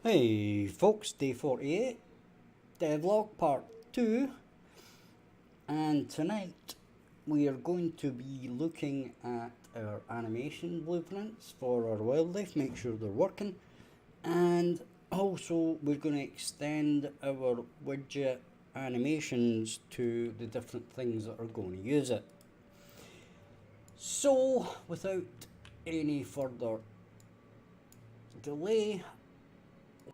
Hey folks, day 48, Devlog part 2, and tonight we are going to be looking at our animation blueprints for our wildlife, make sure they're working, and also we're going to extend our widget animations to the different things that are going to use it. So, without any further delay,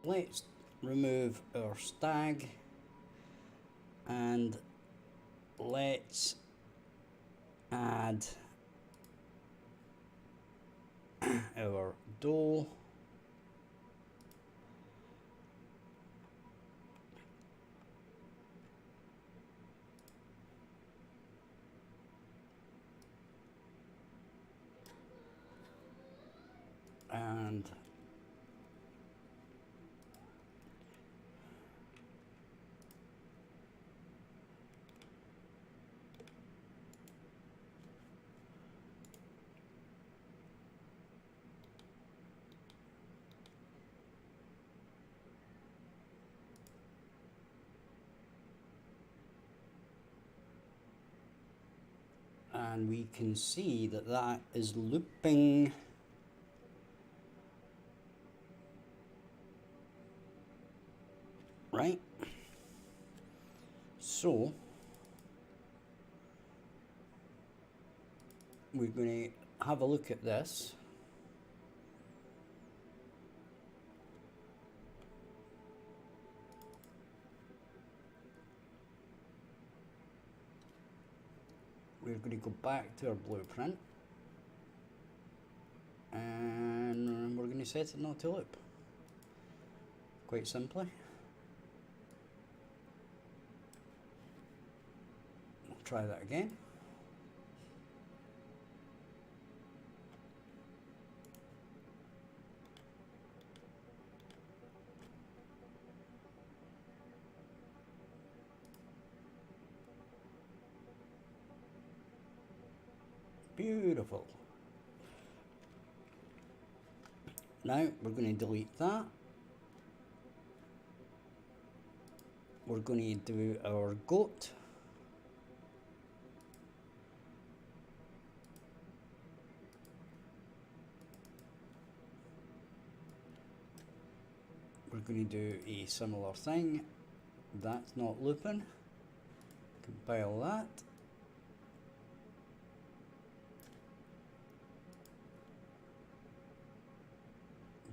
let's remove our stag and let's add our doe and we can see that that is looping right. So we're going to have a look at this. We're going to go back to our blueprint and we're going to set it not to loop, quite simply. We'll try that again. Beautiful. Now we're going to delete that. We're going to do our goat. We're going to do a similar thing. That's not looping. Compile that.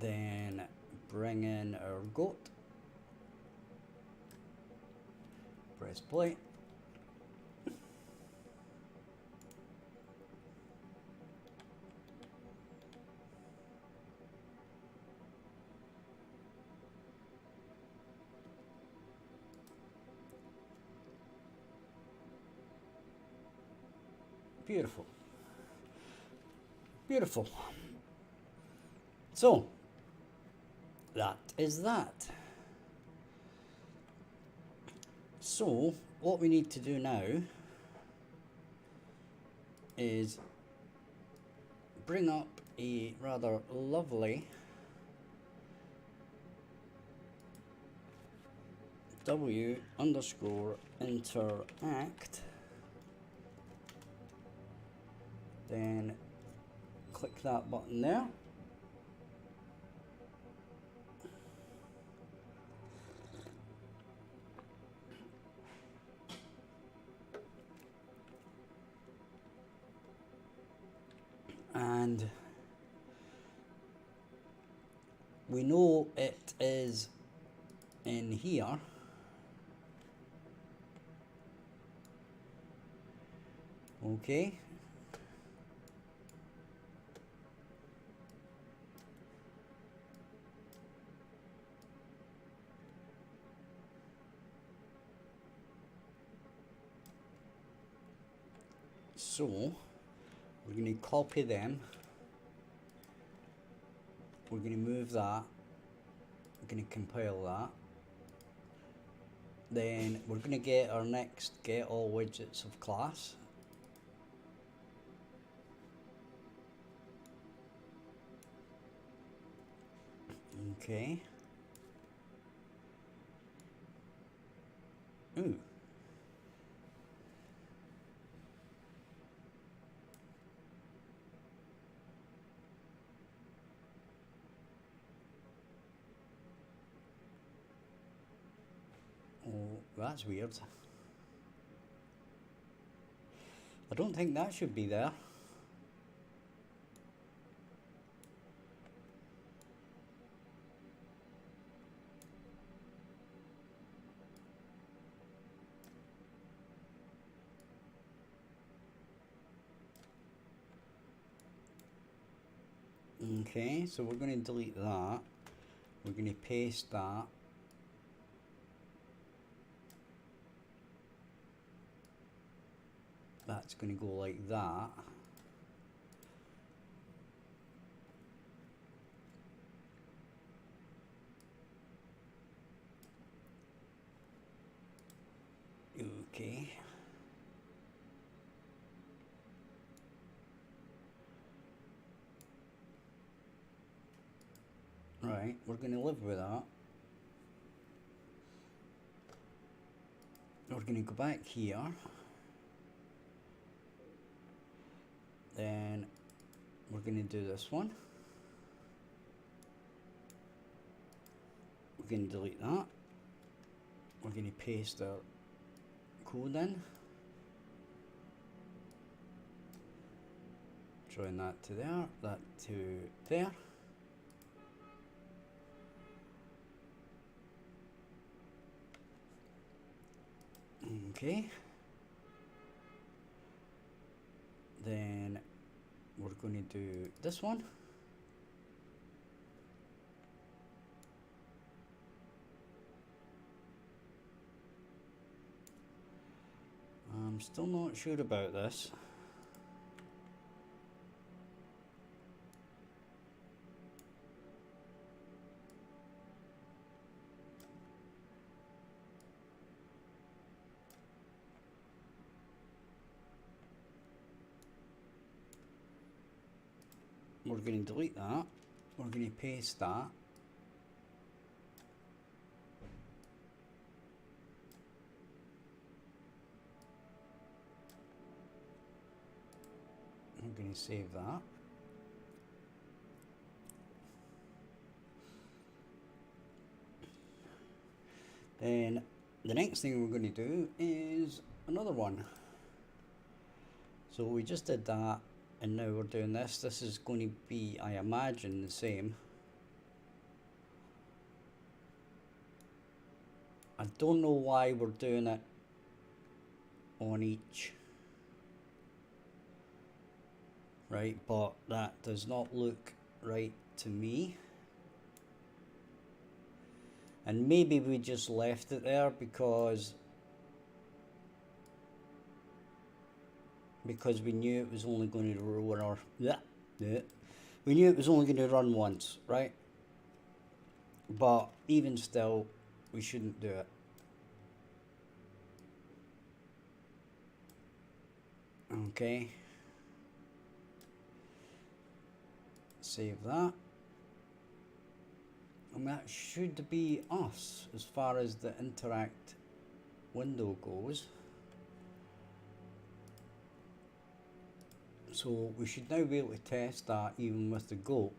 Then bring in our goat. Press play. Beautiful. Beautiful. So, that is that. So, what we need to do now is bring up a rather lovely W underscore interact. Then click that button there. And we know it is in here. Okay. So we're going to copy them. We're going to move that. We're going to compile that. Then we're going to get our next get all widgets of class. Okay. Ooh. Oh, that's weird. I don't think that should be there. Okay, so we're going to delete that. We're going to paste that. That's going to go like that. Okay. Right, we're going to live with that. We're going to go back here. Then we're going to do this one. We're going to delete that. We're going to paste our code in. Join that to there, that to there. Okay. Then we're going to do this one. I'm still not sure about this. We're going to delete that. We're going to paste that. We're going to save that. Then the next thing we're going to do is another one. So we just did that, and now we're doing this. This is going to be, I imagine, the same. I don't know why we're doing it on each. Right, but that does not look right to me. And maybe we just left it there because we knew it was only going to run our we knew it was only going to run once, right? But even still, we shouldn't do it. Okay. Save that. And that should be us as far as the interact window goes. So we should now be able to test that even with the goat.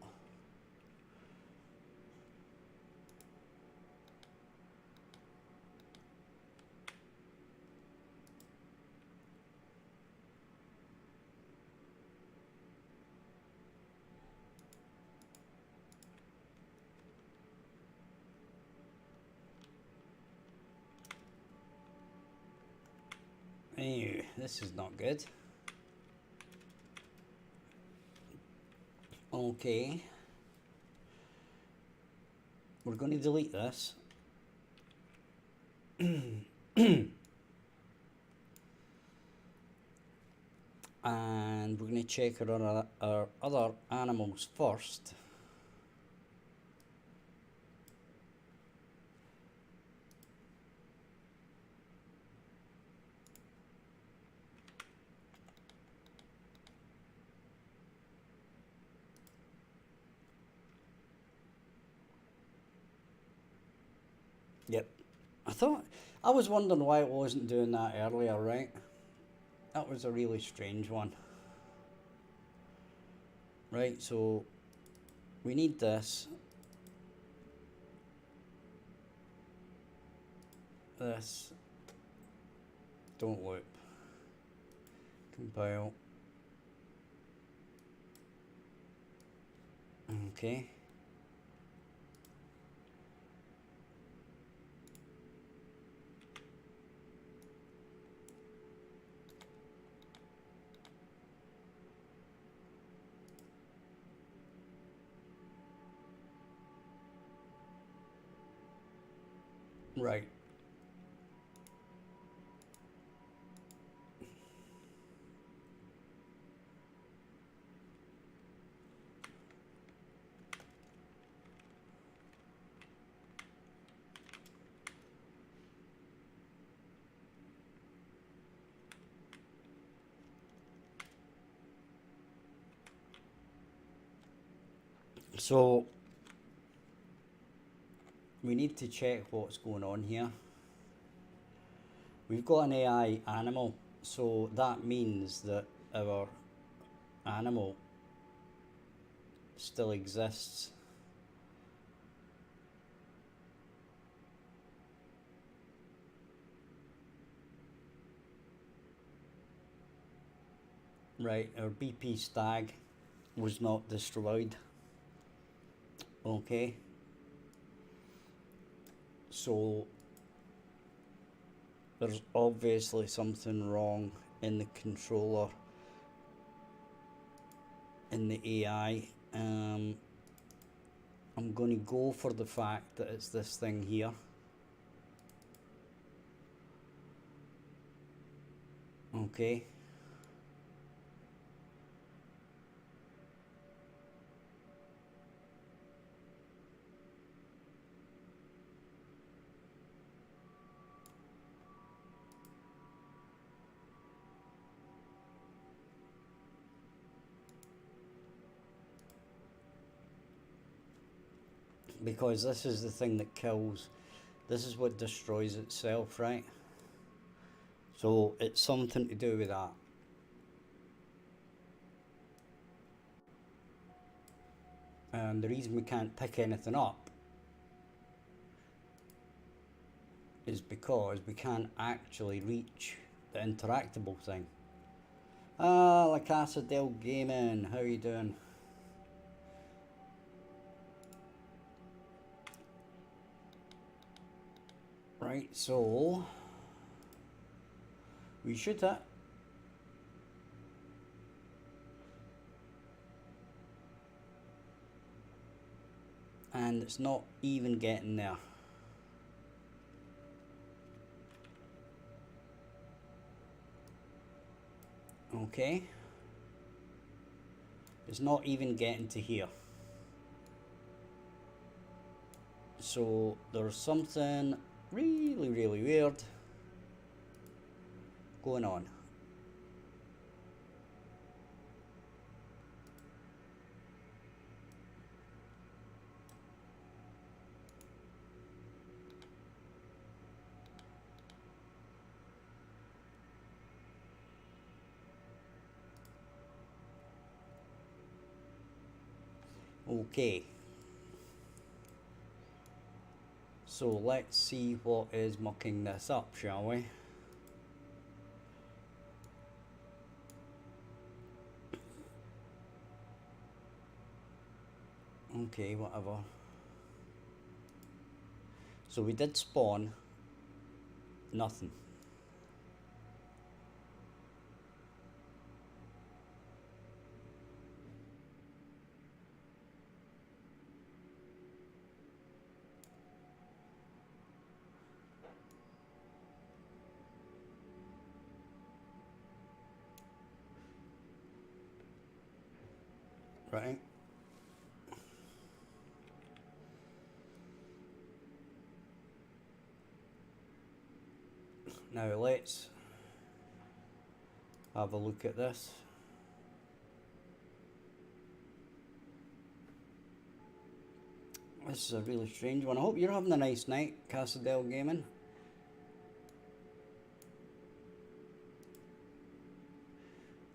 Ew, this is not good. Okay. We're going to delete this. And we're going to check our other animals first. Yep. I was wondering why it wasn't doing that earlier, right? That was a really strange one. Right, so we need this. This. Don't loop. Compile. Okay. Right. So we need to check what's going on here. We've got an AI animal, so that means that our animal still exists. Right, our BP stag was not destroyed. Okay. So there's obviously something wrong in the controller, in the AI. I'm going to go for the fact that it's this thing here. Okay. Because this is the thing that kills. This is what destroys itself, right? So it's something to do with that. And the reason we can't pick anything up is because we can't actually reach the interactable thing. Ah, La Casa del Gaming, how are you doing? Right, so we shoot it. And it's not even getting there. Okay. It's not even getting to here. So there's something really, really weird going on. Okay. So let's see what is mucking this up, shall we? Okay, whatever. So we did spawn nothing. Right? Now let's have a look at this. This is a really strange one. I hope you're having a nice night, Casa del Gaming.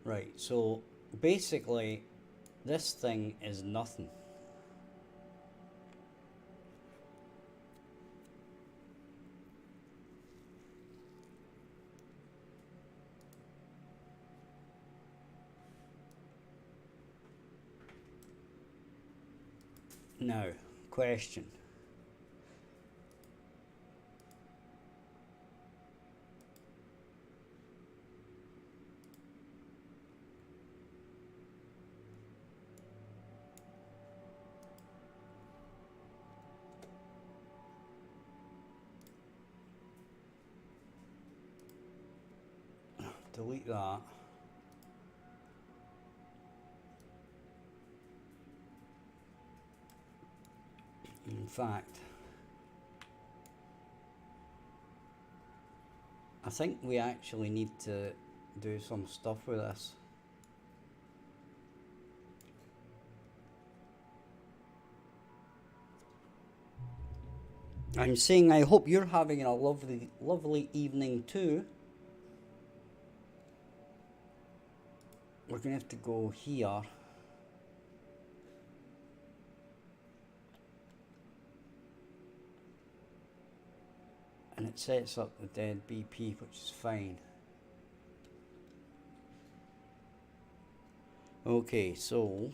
Right, so basically this thing is nothing. Now, question. Delete that. In fact, I think we actually need to do some stuff with this. I'm saying I hope you're having a lovely evening too. We're going to have to go here. And it sets up the dead BP, which is fine. Okay, so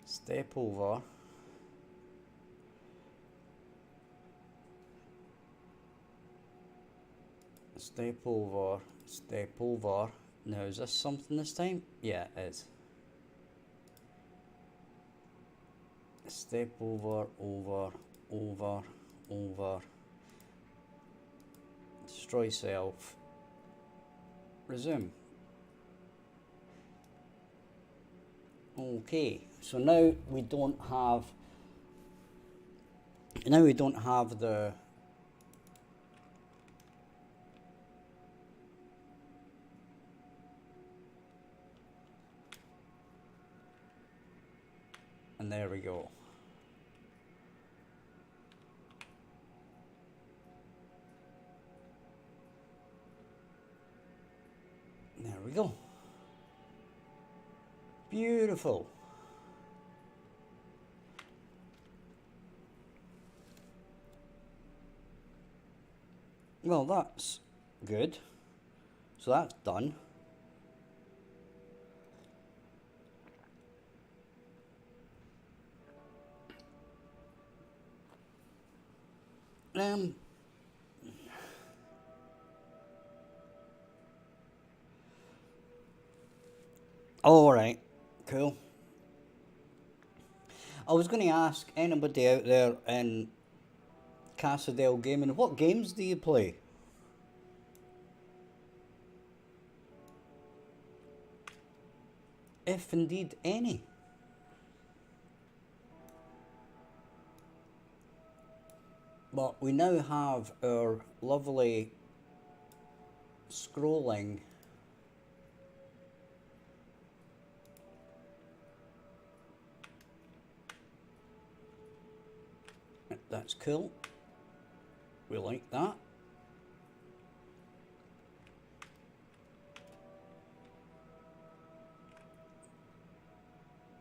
step over. Step over, step over. Now, is this something this time? Yeah, it is. Step over, over, over, over. Destroy self. Resume. Okay, so now we don't have the and there we go. There we go. Beautiful. Well, that's good. So that's done. All right, cool. I was going to ask anybody out there in Cassadale Gaming, what games do you play? If indeed any. But we now have our lovely scrolling that's cool. We like that.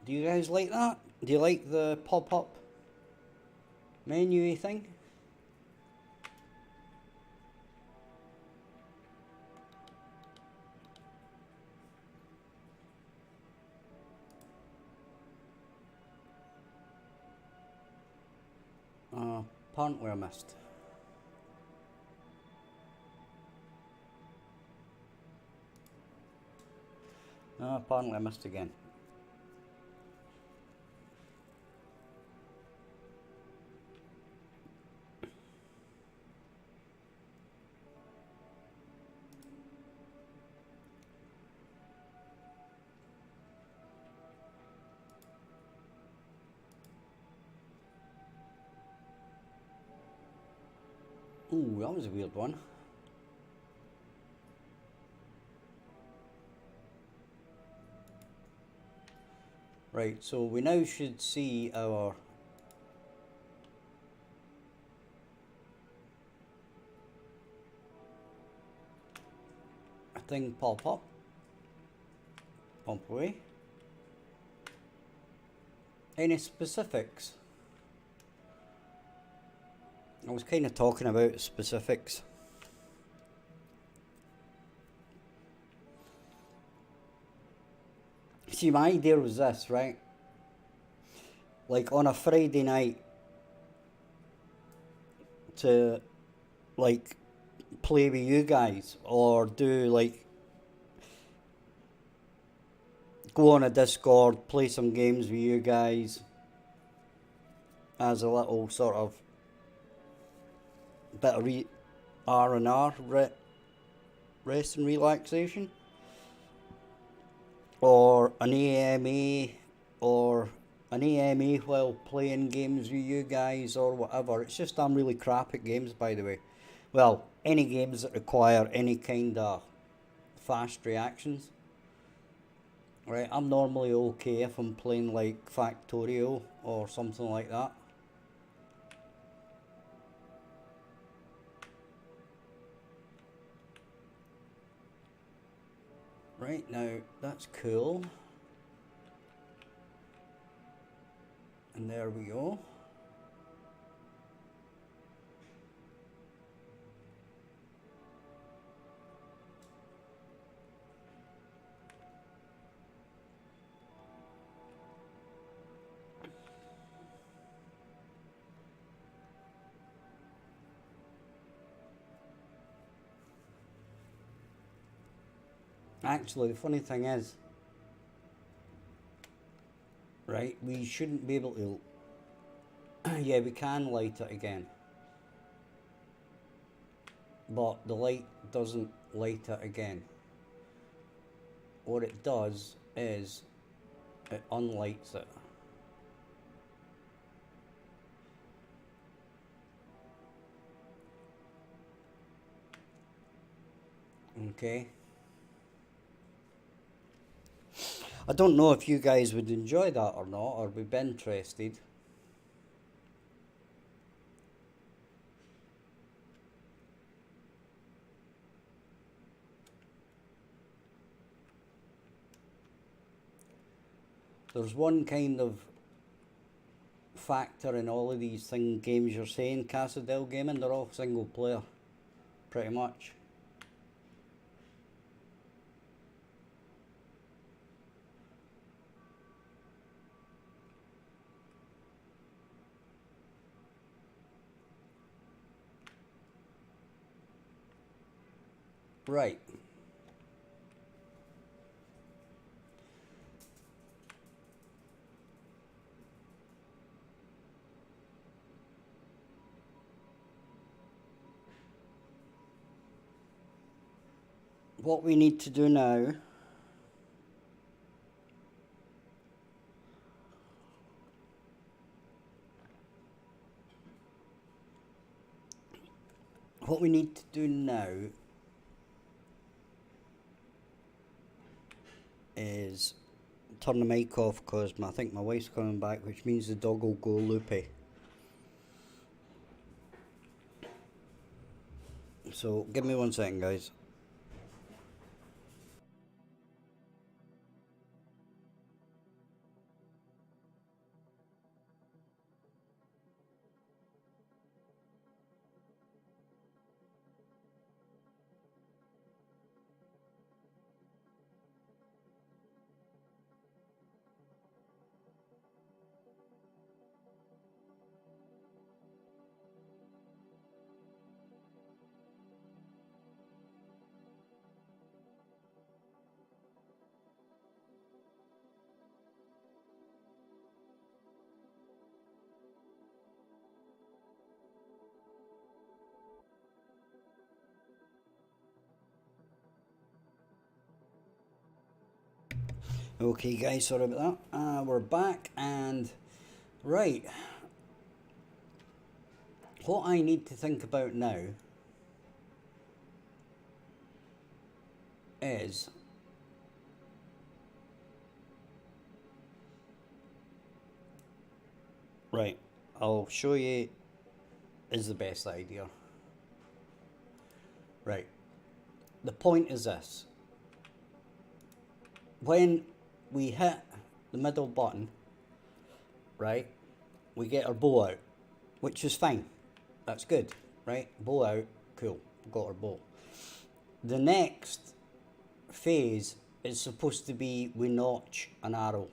Do you guys like that? Do you like the pop-up menu thing? Apparently I missed. Apparently I missed again. Ooh, that was a weird one. Right, so we now should see our thing pop up, pump away. Any specifics? I was kind of talking about specifics. See, my idea was this, right? Like on a Friday night to like play with you guys, or do like go on a Discord, play some games with you guys as a little sort of bit of R&R, rest and relaxation, or an AMA, or an AMA while playing games with you guys, or whatever. It's just I'm really crap at games, by the way. Well, any games that require any kind of fast reactions. Right, I'm normally okay if I'm playing like Factorio or something like that. Right, now that's cool. And there we go. Actually, the funny thing is, right, we shouldn't be able to... yeah, we can light it again. But the light doesn't light it again. What it does is it unlights it. Okay. I don't know if you guys would enjoy that or not, or be interested. There's one kind of factor in all of these games you're saying, Cassadell Gaming, they're all single player, pretty much. Right. What we need to do now is turn the mic off, because I think my wife's coming back, which means the dog will go loopy. So give me 1 second, guys. Okay guys, sorry about that. We're back, and right, what I need to think about now is Right, I'll show you is the best idea. Right, the point is this. When we hit the middle button, right, we get our bow out, which is fine. That's good, right? Bow out, cool, got our bow. The next phase is supposed to be we notch an arrow.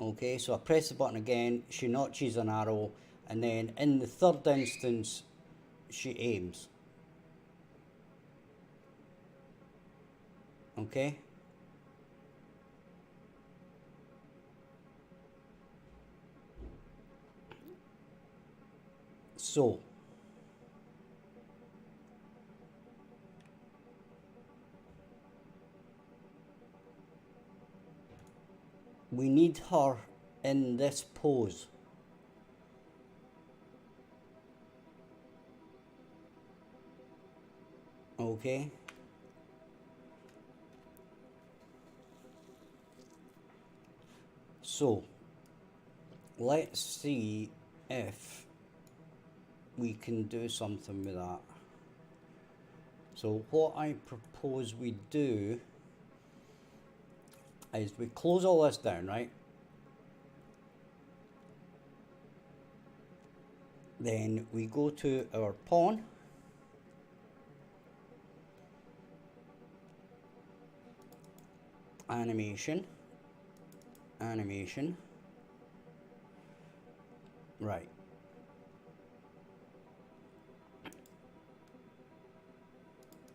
Okay, so I press the button again, she notches an arrow, and then in the third instance, she aims. Okay? So, we need her in this pose. Okay? So, let's see if we can do something with that. So what I propose we do is we close all this down, right? Then we go to our pawn, animation, animation, right.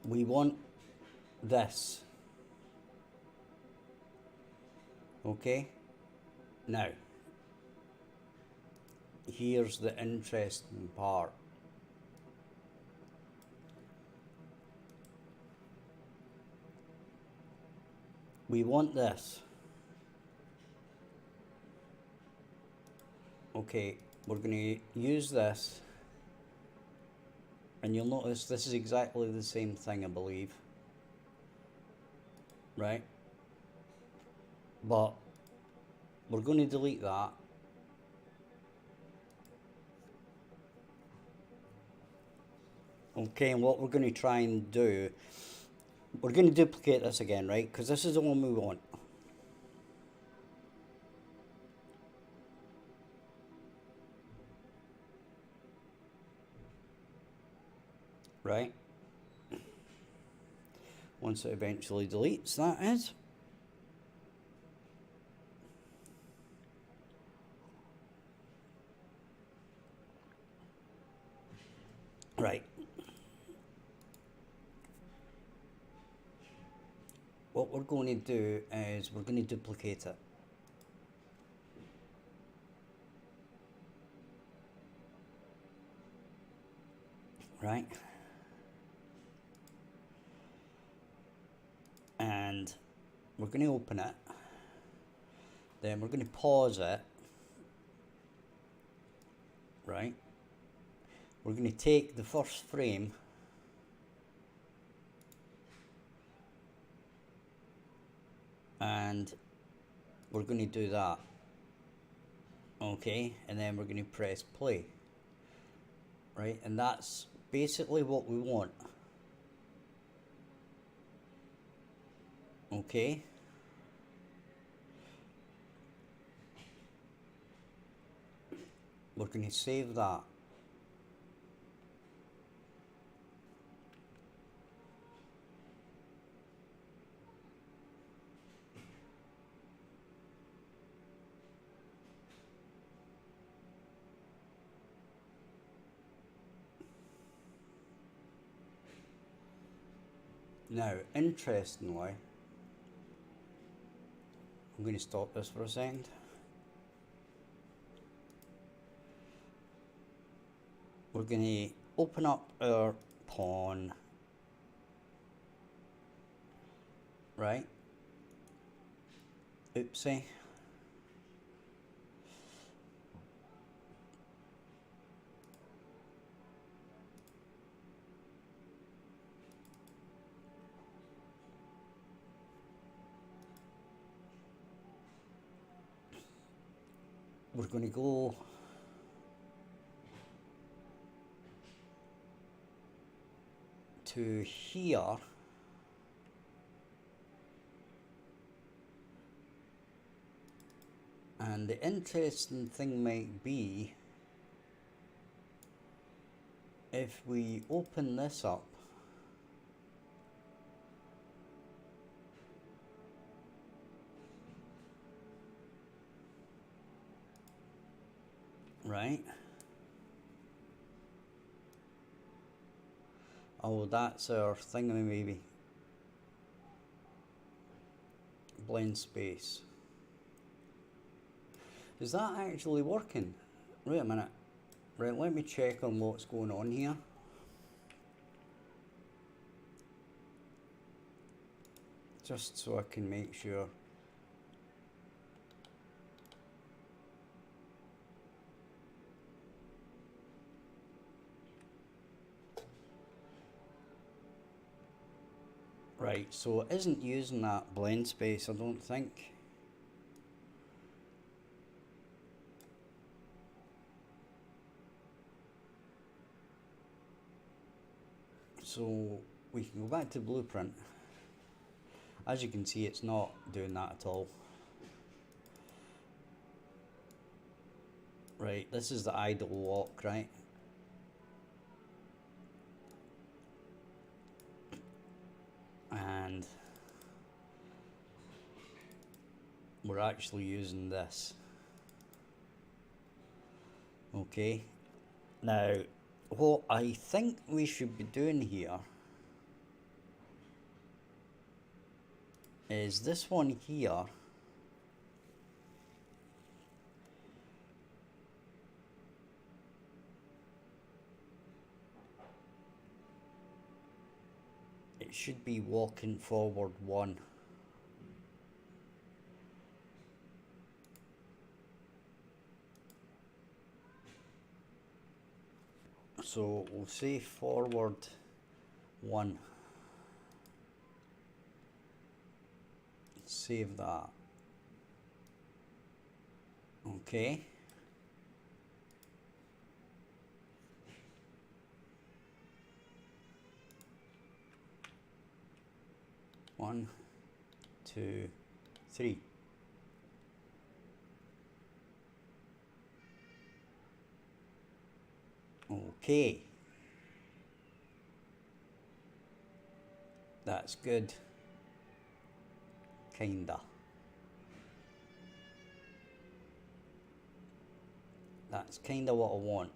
We want this. Okay? Now, here's the interesting part. We want this. Okay, we're going to use this. And you'll notice this is exactly the same thing, I believe. Right? But we're going to delete that. Okay, and what we're going to try and do, we're going to duplicate this again, right? Because this is the one we want. Right? Once it eventually deletes, that is. Right. What we're going to do is we're going to duplicate it. Right? And we're going to open it. Then we're going to pause it. Right? We're going to take the first frame and we're going to do that. Okay, and then we're going to press play. Right, and that's basically what we want. Okay. We're going to save that. Now, interestingly, I'm going to stop this for a second. We're going to open up our pawn, right? Oopsie. we're going to go to here, and the interesting thing might be if we open this up, right? Oh, that's our thingy maybe. Blend space. Is that actually working? Wait a minute. Right, let me check on what's going on here. Just so I can make sure. Right, so it isn't using that blend space, I don't think. So we can go back to blueprint. As you can see, it's not doing that at all. Right, this is the idle walk, right? And we're actually using this. Okay, now what I think we should be doing here is this one here. It should be walking forward 1. So we'll say forward 1. Save that. Okay. One, 2, 3. Okay. That's good. Kinda. That's kinda what I want.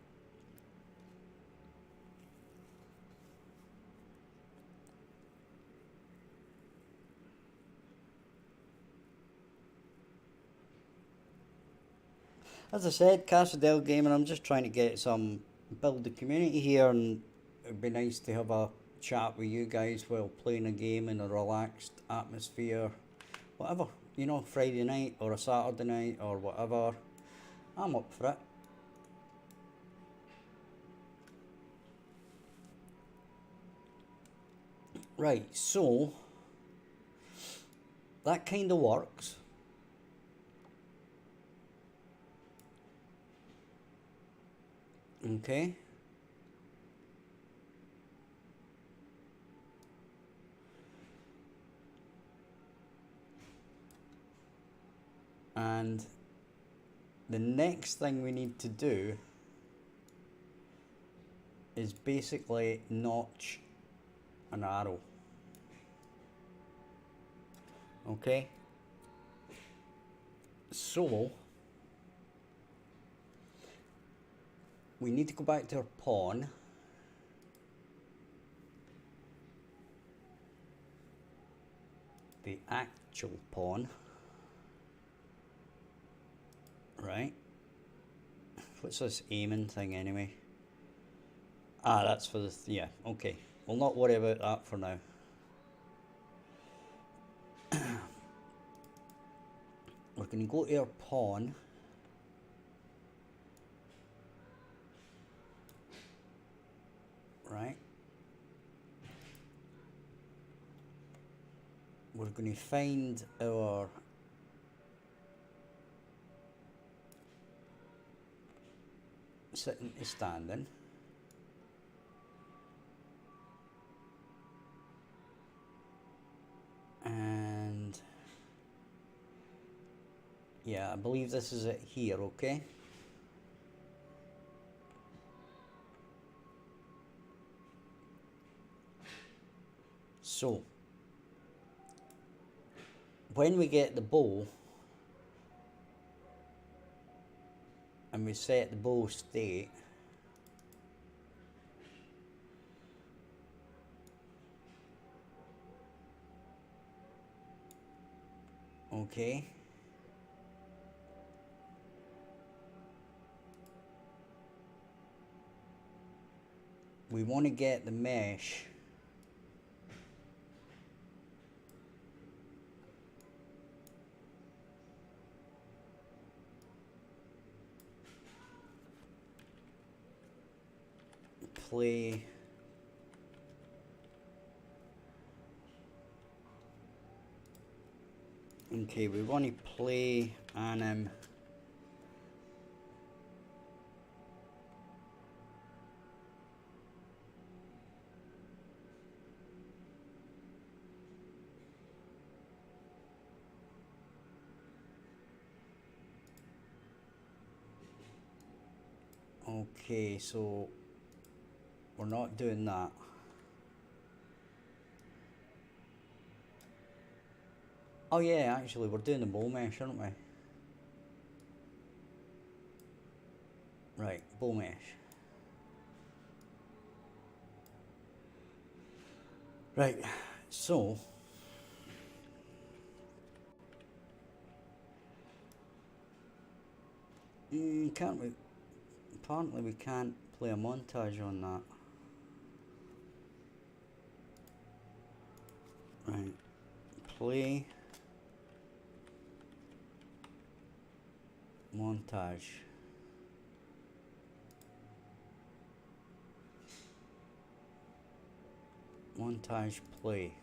As I said, Cassadell Gaming, I'm just trying to get some, build the community here, and it'd be nice to have a chat with you guys while playing a game in a relaxed atmosphere. Whatever, you know, Friday night or a Saturday night or whatever. I'm up for it. Right, so that kind of works. Okay. And the next thing we need to do is basically notch an arrow. Okay. So we need to go back to our pawn. The actual pawn. Right. What's this aiming thing anyway? Ah, that's for the, yeah, okay. We'll not worry about that for now. We're going to go to our pawn. Right. We're going to find our sitting to standing. And yeah, I believe this is it here, okay? So, when we get the bow, and we set the bow state, okay, we want to get the mesh play okay, we want to play anim okay, so we're not doing that. Oh yeah, actually we're doing the bow mesh, aren't we? Right, bow mesh. Right, so can't we? Apparently we can't play a montage on that. Right, play montage. Montage play.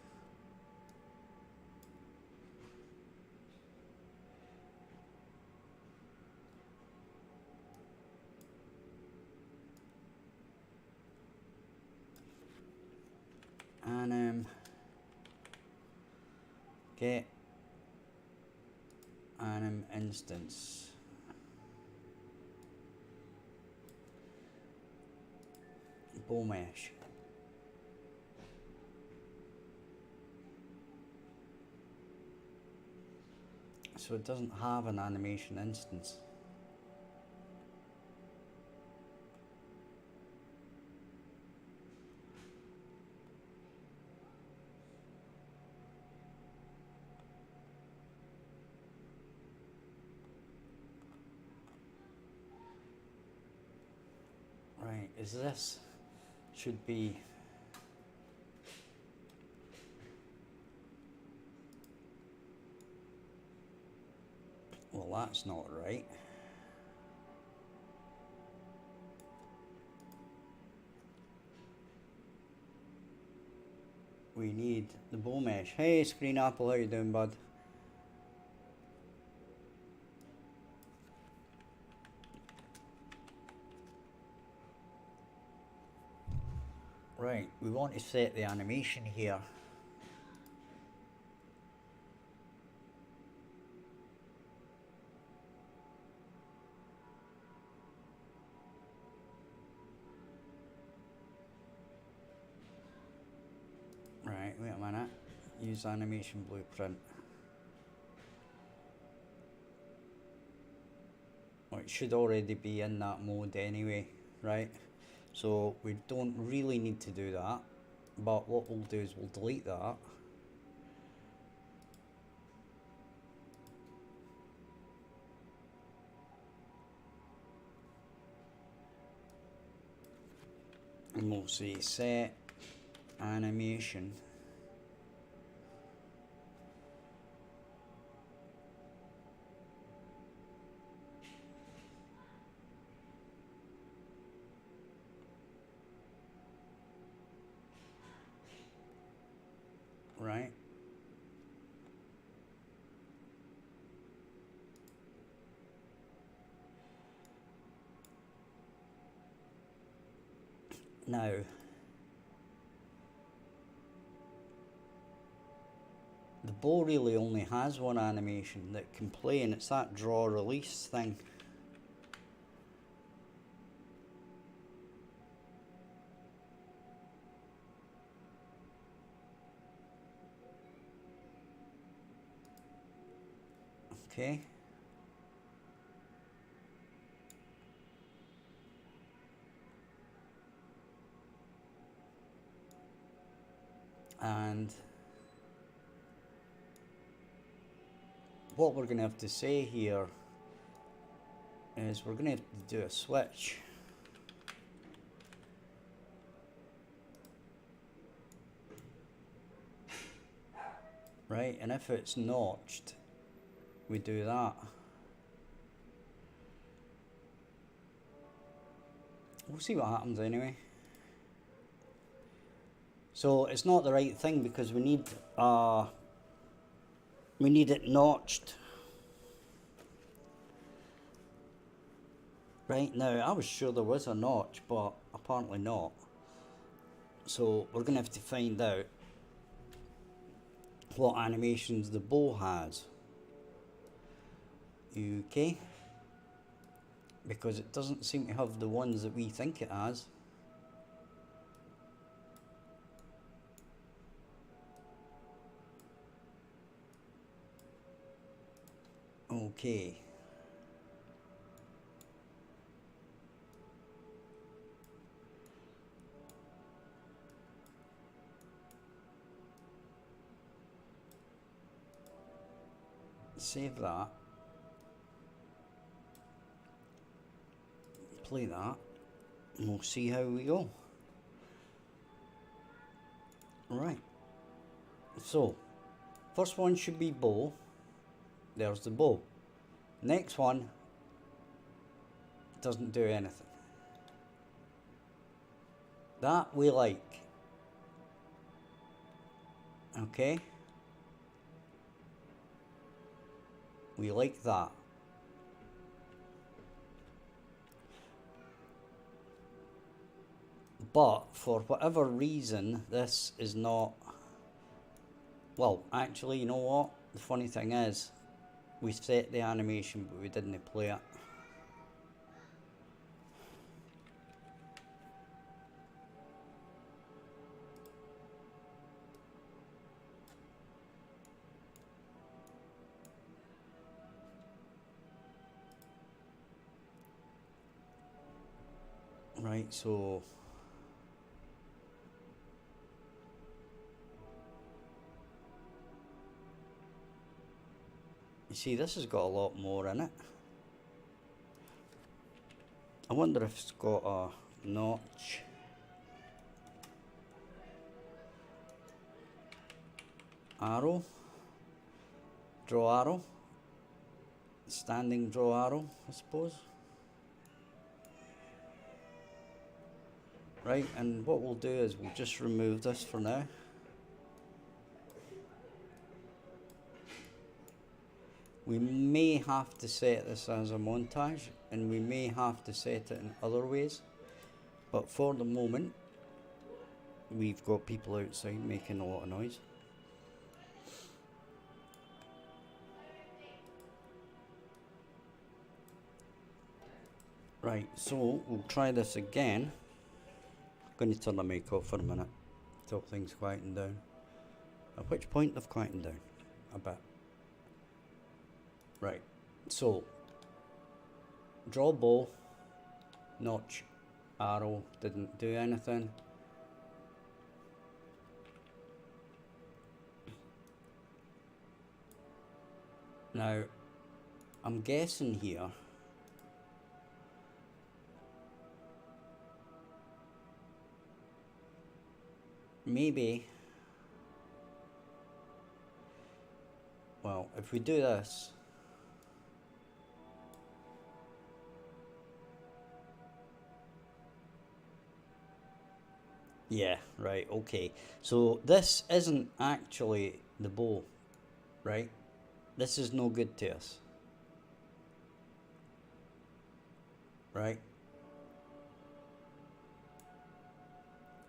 And get anim instance. Bow mesh. So it doesn't have an animation instance. Right, is this should be well, that's not right. We need the bow mesh. Hey Screen Apple, how you doing, bud? Right, we want to set the animation here. Right, wait a minute. Use animation blueprint. Well, it should already be in that mode anyway, right? So we don't really need to do that. But what we'll do is we'll delete that. And we'll say set animation right. Now, the bow really only has one animation that can play, and it's that draw release thing. Okay. And what we're going to have to say here is we're going to have to do a switch. Right, and if it's notched, we do that. We'll see what happens anyway. So it's not the right thing because we need it notched. Right, now I was sure there was a notch, but apparently not. So we're going to have to find out what animations the bow has. Okay, because it doesn't seem to have the ones that we think it has. Okay. Save that. Play that. And we'll see how we go. Right. So, first one should be bow. There's the bow. Next one doesn't do anything. That we like. Okay? We like that. But for whatever reason, this is not... Well, actually, you know what? The funny thing is, we set the animation, but we didn't play it. Right, so... You see, this has got a lot more in it. I wonder if it's got a notch. Arrow. Draw arrow. Standing draw arrow, I suppose. Right, and what we'll do is we'll just remove this for now. We may have to set this as a montage, and we may have to set it in other ways, but for the moment we've got people outside making a lot of noise. Right, so we'll try this again. I'm going to turn the mic off for a minute till things quieten down, at which point they've quietened down a bit. Right, so draw bow, notch, arrow, didn't do anything. Now, I'm guessing here maybe, well, if we do this, yeah, right, okay. So this isn't actually the bow, right? This is no good to us. Right?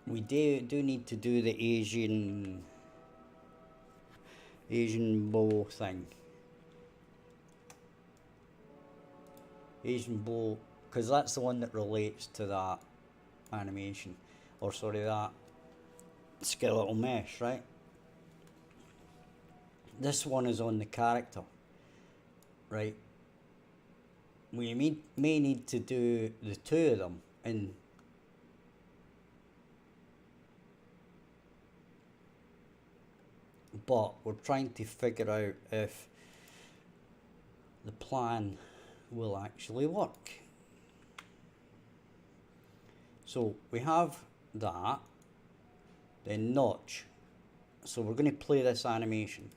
we do need to do the Asian bow thing. Asian bow, because that's the one that relates to that animation, or sorry, that skeletal mesh, right? This one is on the character, right? We may need to do the two of them in but we're trying to figure out if the plan will actually work. So we have that, then notch. So we're going to play this animation.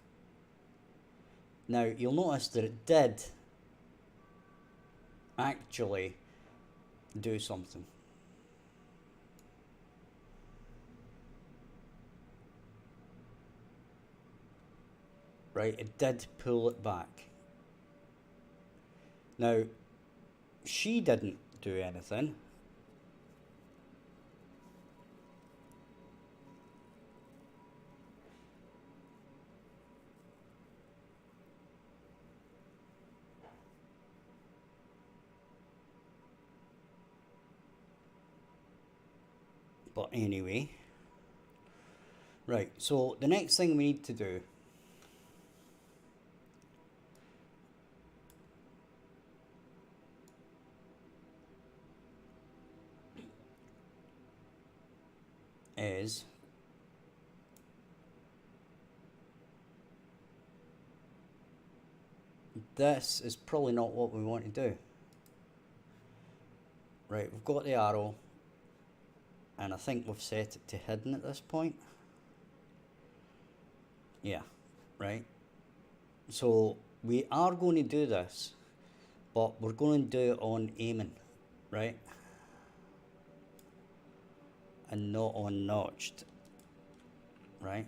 Now you'll notice that it did actually do something. Right, it did pull it back. Now, she didn't do anything. But anyway, right, so the next thing we need to do is this is probably not what we want to do. Right, we've got the arrow, and I think we've set it to hidden at this point. Yeah, right. So we are going to do this, but we're going to do it on aiming, right? And not on notched, right?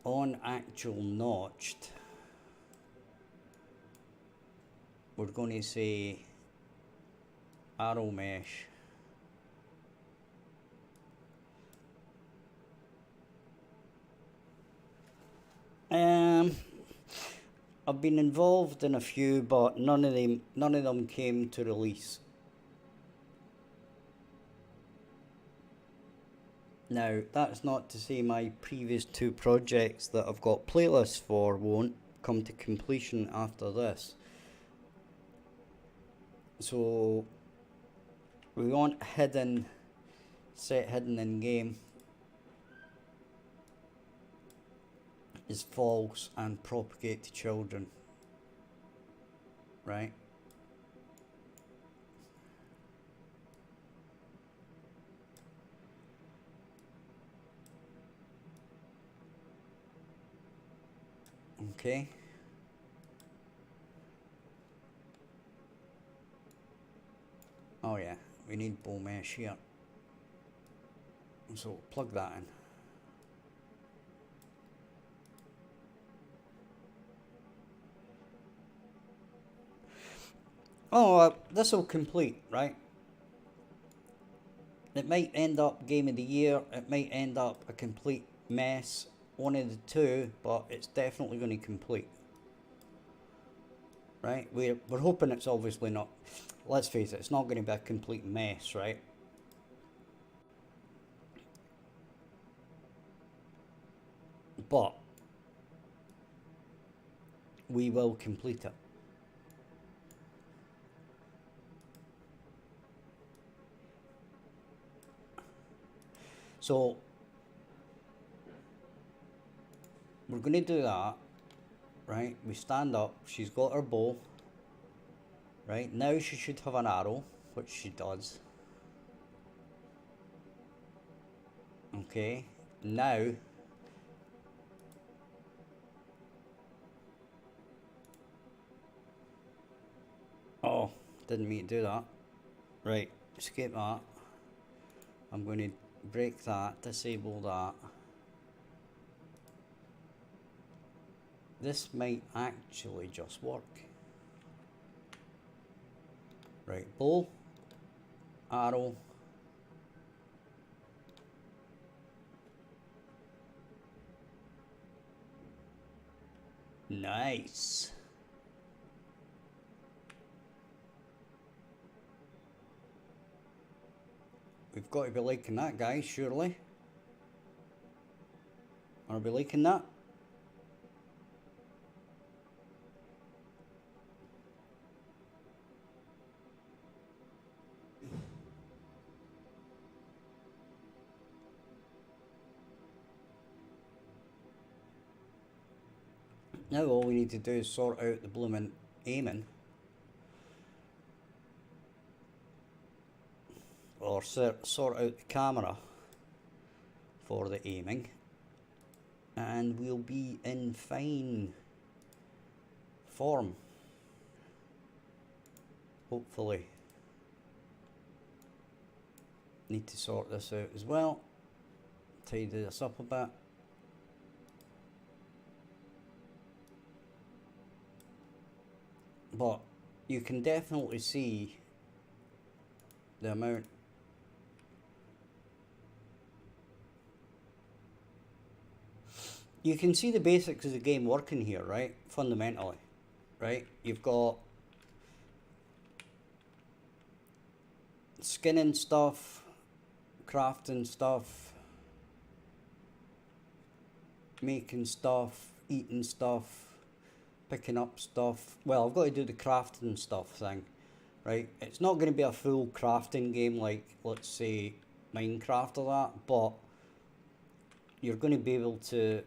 On actual notched, we're going to say arrow mesh I've been involved in a few, but none of them came to release. Now, that's not to say my previous two projects that I've got playlists for won't come to completion after this. So, we want hidden, set hidden in game is false and propagate to children, right? Okay. Oh yeah, we need bow mesh here. So plug that in. Oh, this will complete, right? It might end up game of the year, it might end up a complete mess, one of the two, but it's definitely going to complete. Right? We're hoping it's obviously not, let's face it, it's not going to be a complete mess, right? But we will complete it. So we're going to do that, right? We stand up, she's got her bow, right? Now she should have an arrow, which she does. Okay, now oh, didn't mean to do that. Right, escape that. I'm going to break that, disable that. this might actually just work. Right, bow, arrow, nice. We've got to be liking that, guys, surely. Are we liking that? Now all we need to do is sort out the blooming aiming. Or sort out the camera for the aiming. And we'll be in fine form. Hopefully. Need to sort this out as well. Tidy this up a bit. But you can definitely see the amount. You can see the basics of the game working here, right? Fundamentally, right? You've got skinning stuff, crafting stuff, making stuff, eating stuff, picking up stuff. Well, I've got to do the crafting stuff thing, right? It's not going to be a full crafting game like, let's say, Minecraft or that, but you're going to be able to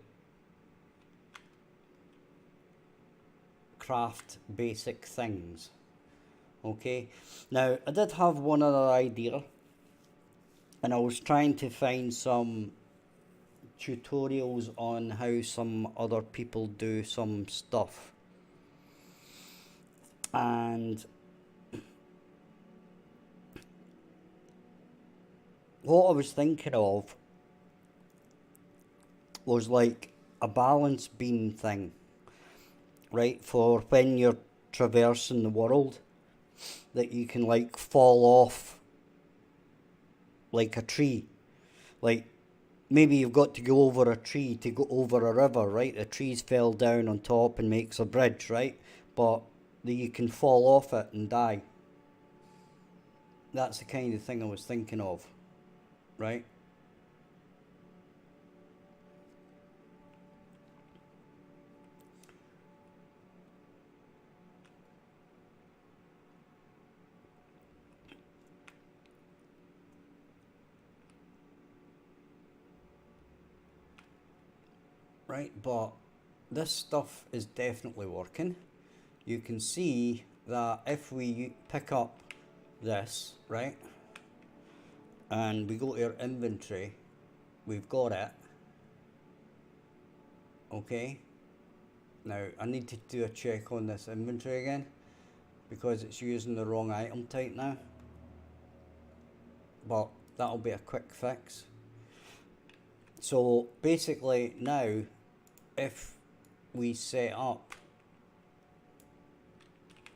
craft basic things. Okay, now I did have one other idea, and I was trying to find some tutorials on how some other people do some stuff, and what I was thinking of was like a balance beam thing, right, for when you're traversing the world, that you can like fall off like a tree. Like maybe you've got to go over a tree to go over a river, right? The trees fell down on top and makes a bridge, right? But you can fall off it and die. That's the kind of thing I was thinking of, right? Right, but this stuff is definitely working. You can see that if we pick up this, right, and we go to our inventory, we've got it. Okay, now I need to do a check on this inventory again because it's using the wrong item type now, but that'll be a quick fix. So basically now, if we set up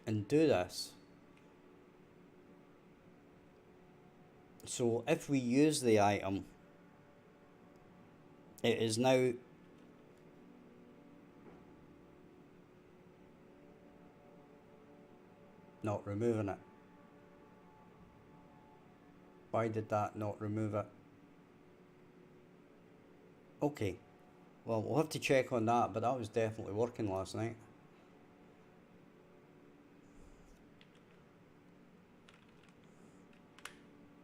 and do this, so if we use the item, it is now not removing it. Why did that not remove it? Okay, well, we'll have to check on that, but that was definitely working last night.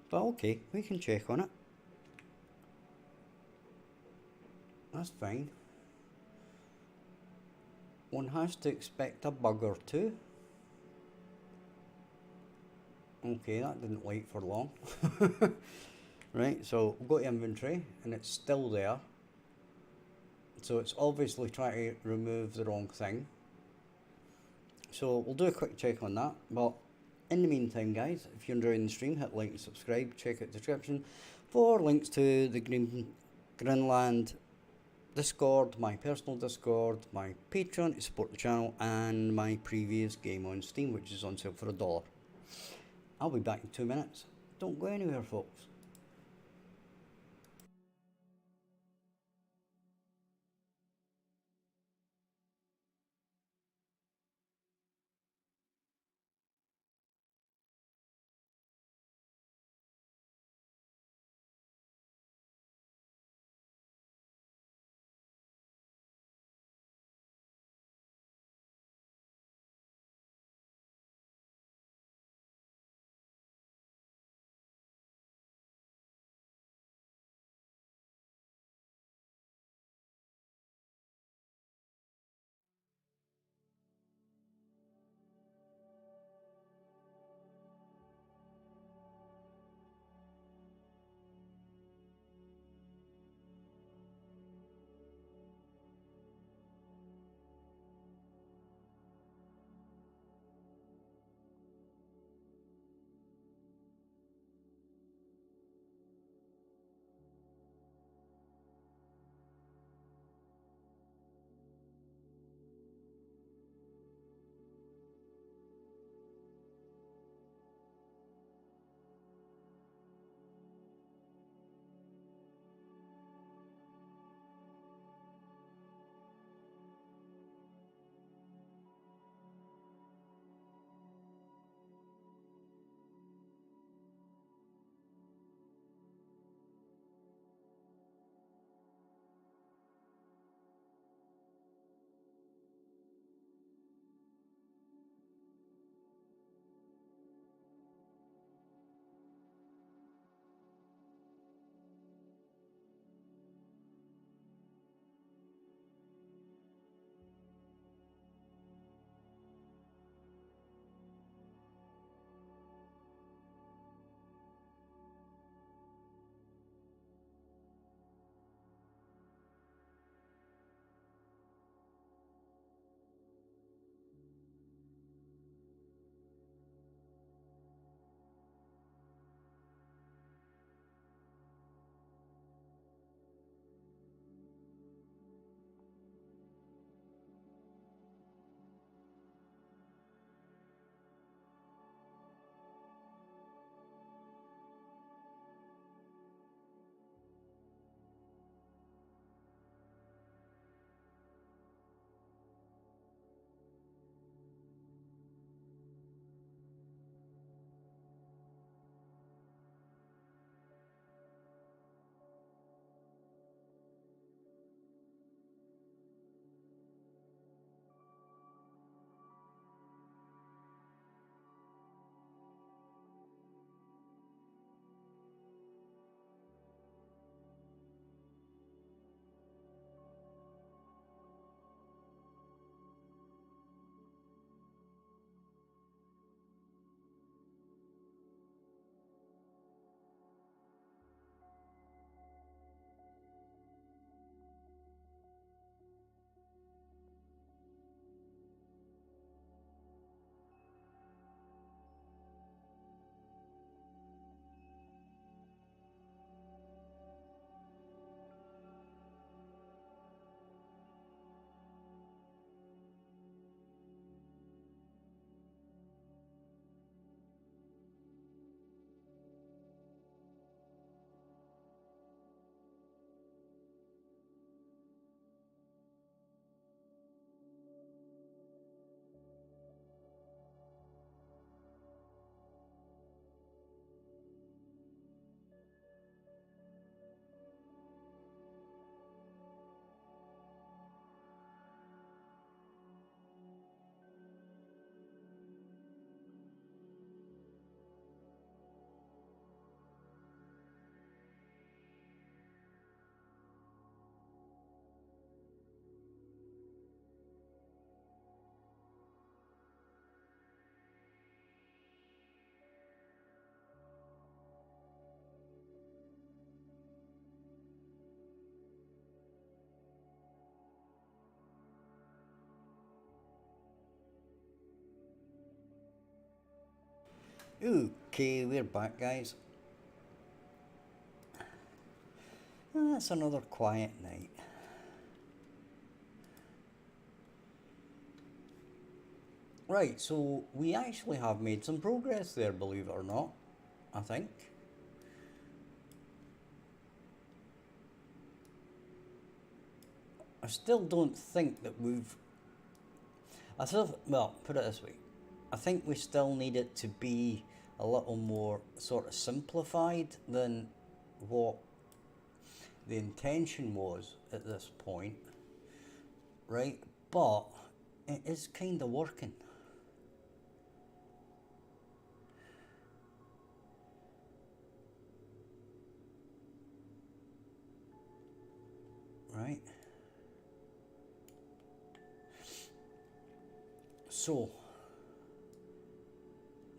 But okay, we can check on it. That's fine. One has to expect a bug or two. Okay, that didn't wait for long. Right, so we'll go to inventory and it's still there. So it's obviously trying to remove the wrong thing. So we'll do a quick check on that. But in the meantime, guys, if you're enjoying the stream, hit like and subscribe. Check out the description for links to the Groenland Discord, my personal Discord, my Patreon to support the channel, and my previous game on Steam, which is on sale for $1. I'll be back in 2 minutes. Don't go anywhere, folks. Okay, we're back, guys. That's another quiet night. Right, so we actually have made some progress there, believe it or not, I think. I still don't think that we've... well, put it this way. I think we still need it to be a little more sort of simplified than what the intention was at this point, right? But it is kind of working. Right? So,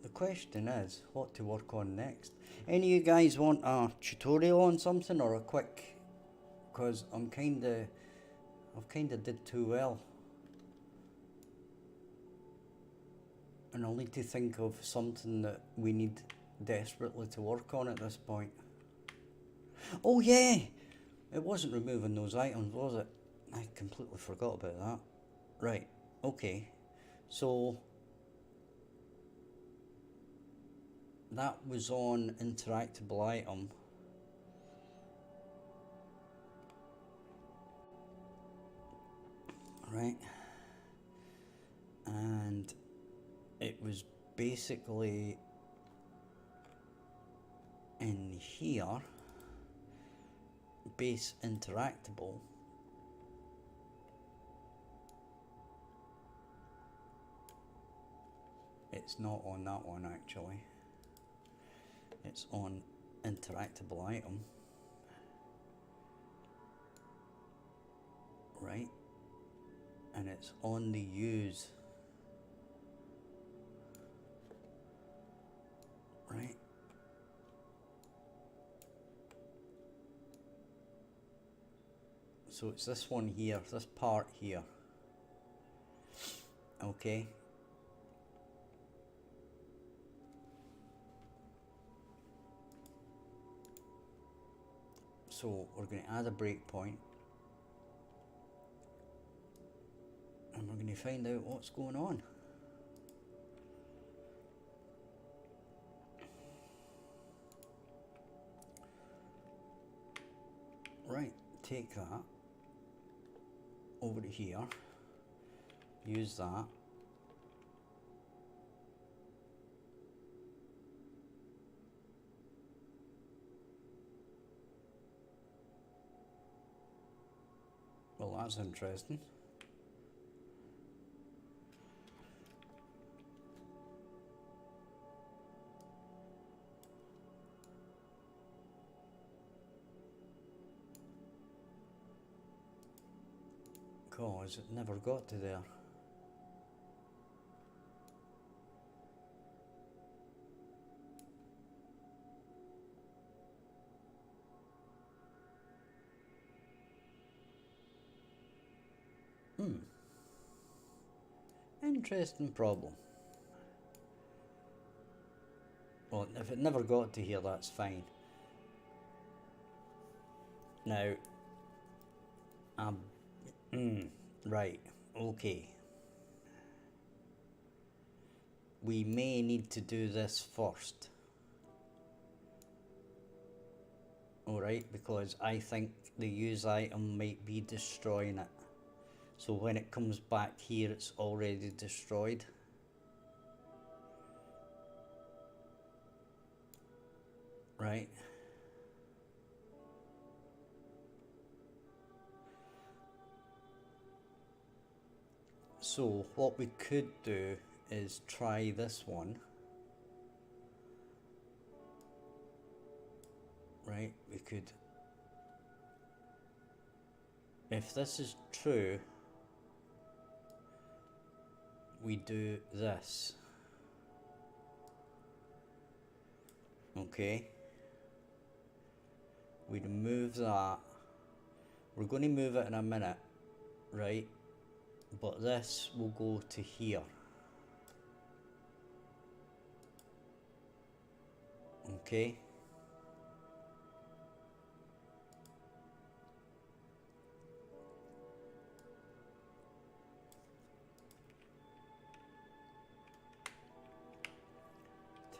the question is, what to work on next? Any of you guys want a tutorial on something or a quick... Because I've kind of did too well. And I'll need to think of something that we need desperately to work on at this point. Oh yeah! It wasn't removing those items, was it? I completely forgot about that. Right, okay. So that was on interactable item. Right. And it was basically in here, base interactable. It's not on that one actually. It's on interactable item. Right. And it's on the use. Right. So it's this one here, this part here. Okay. So we're going to add a breakpoint. And we're going to find out what's going on. Right, take that over to here, use that. Well, that's interesting. Cause it never got to there. Interesting problem. Well, if it never got to here, that's fine. Now, right, okay. We may need to do this first. Alright, because I think the use item might be destroying it. So when it comes back here, it's already destroyed. Right. So what we could do is try this one. Right, we could, if this is true, we do this. Okay. We remove that. We're going to move it in a minute, right? But this will go to here. Okay.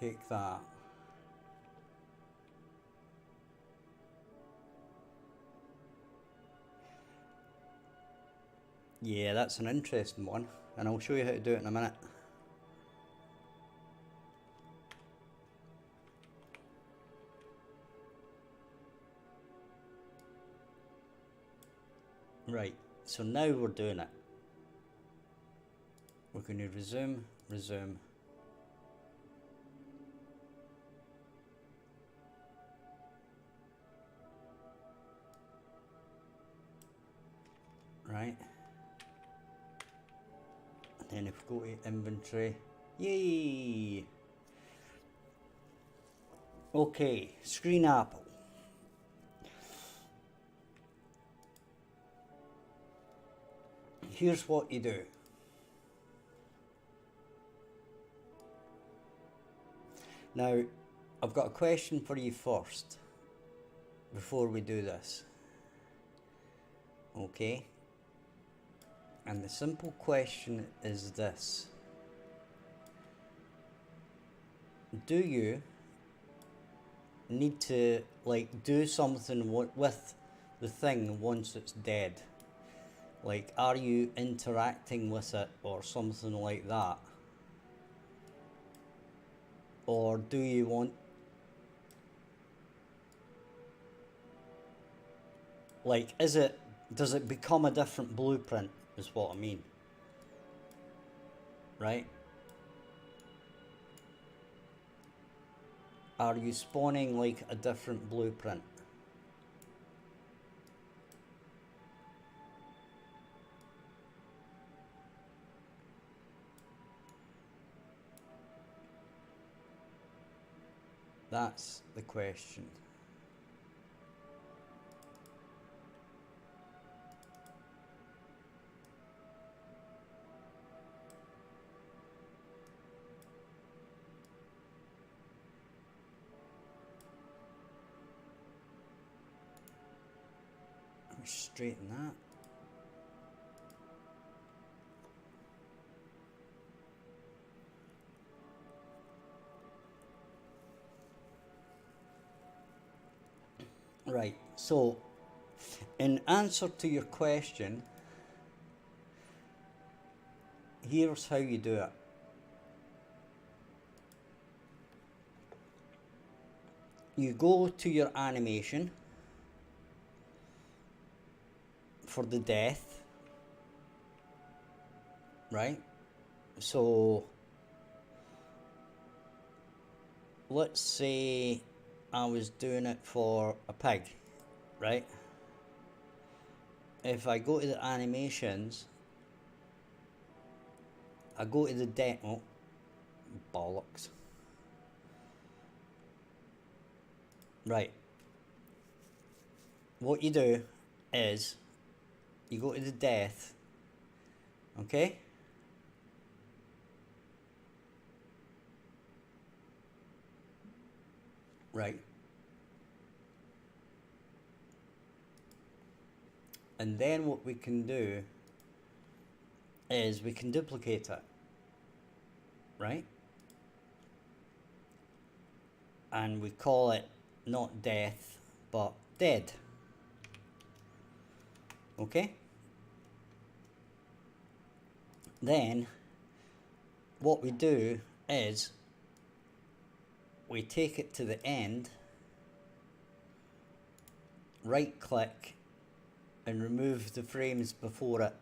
take that. Yeah, that's an interesting one, and I'll show you how to do it in a minute. Right, so now we're doing it. We're going to resume. Right. And then if we go to inventory, yay! Okay, screen apple. Here's what you do. Now, I've got a question for you first, before we do this. Okay? And the simple question is this. Do you need to, like, do something with the thing once it's dead? Like, are you interacting with it or something like that? Or do you want, like, does it become a different blueprint, is what I mean. Right? Are you spawning, like, a different blueprint? That's the question. Let me straighten that. Right, so in answer to your question, here's how you do it. You go to your animation for the death, right? So let's say I was doing it for a pig, right? If I go to the animations, I go to the death, oh, bollocks. Right. What you do is you go to the death, okay? Right. And then what we can do is we can duplicate it, right? And we call it not death, but dead. Okay? Then what we do is we take it to the end, right click, and remove the frames before it.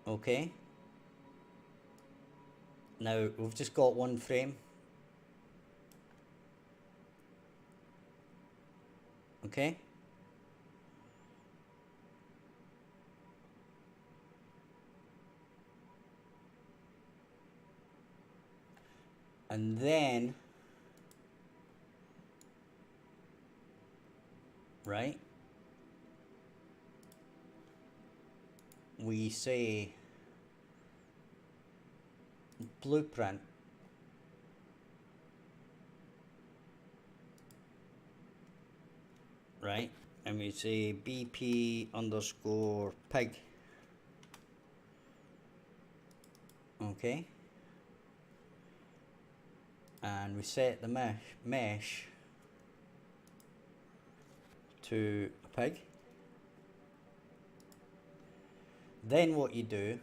Okay? Now we've just got one frame. Okay? And then, right, we say blueprint, right, and we say BP underscore pig. Okay. and we set the mesh to a pig. Then what you do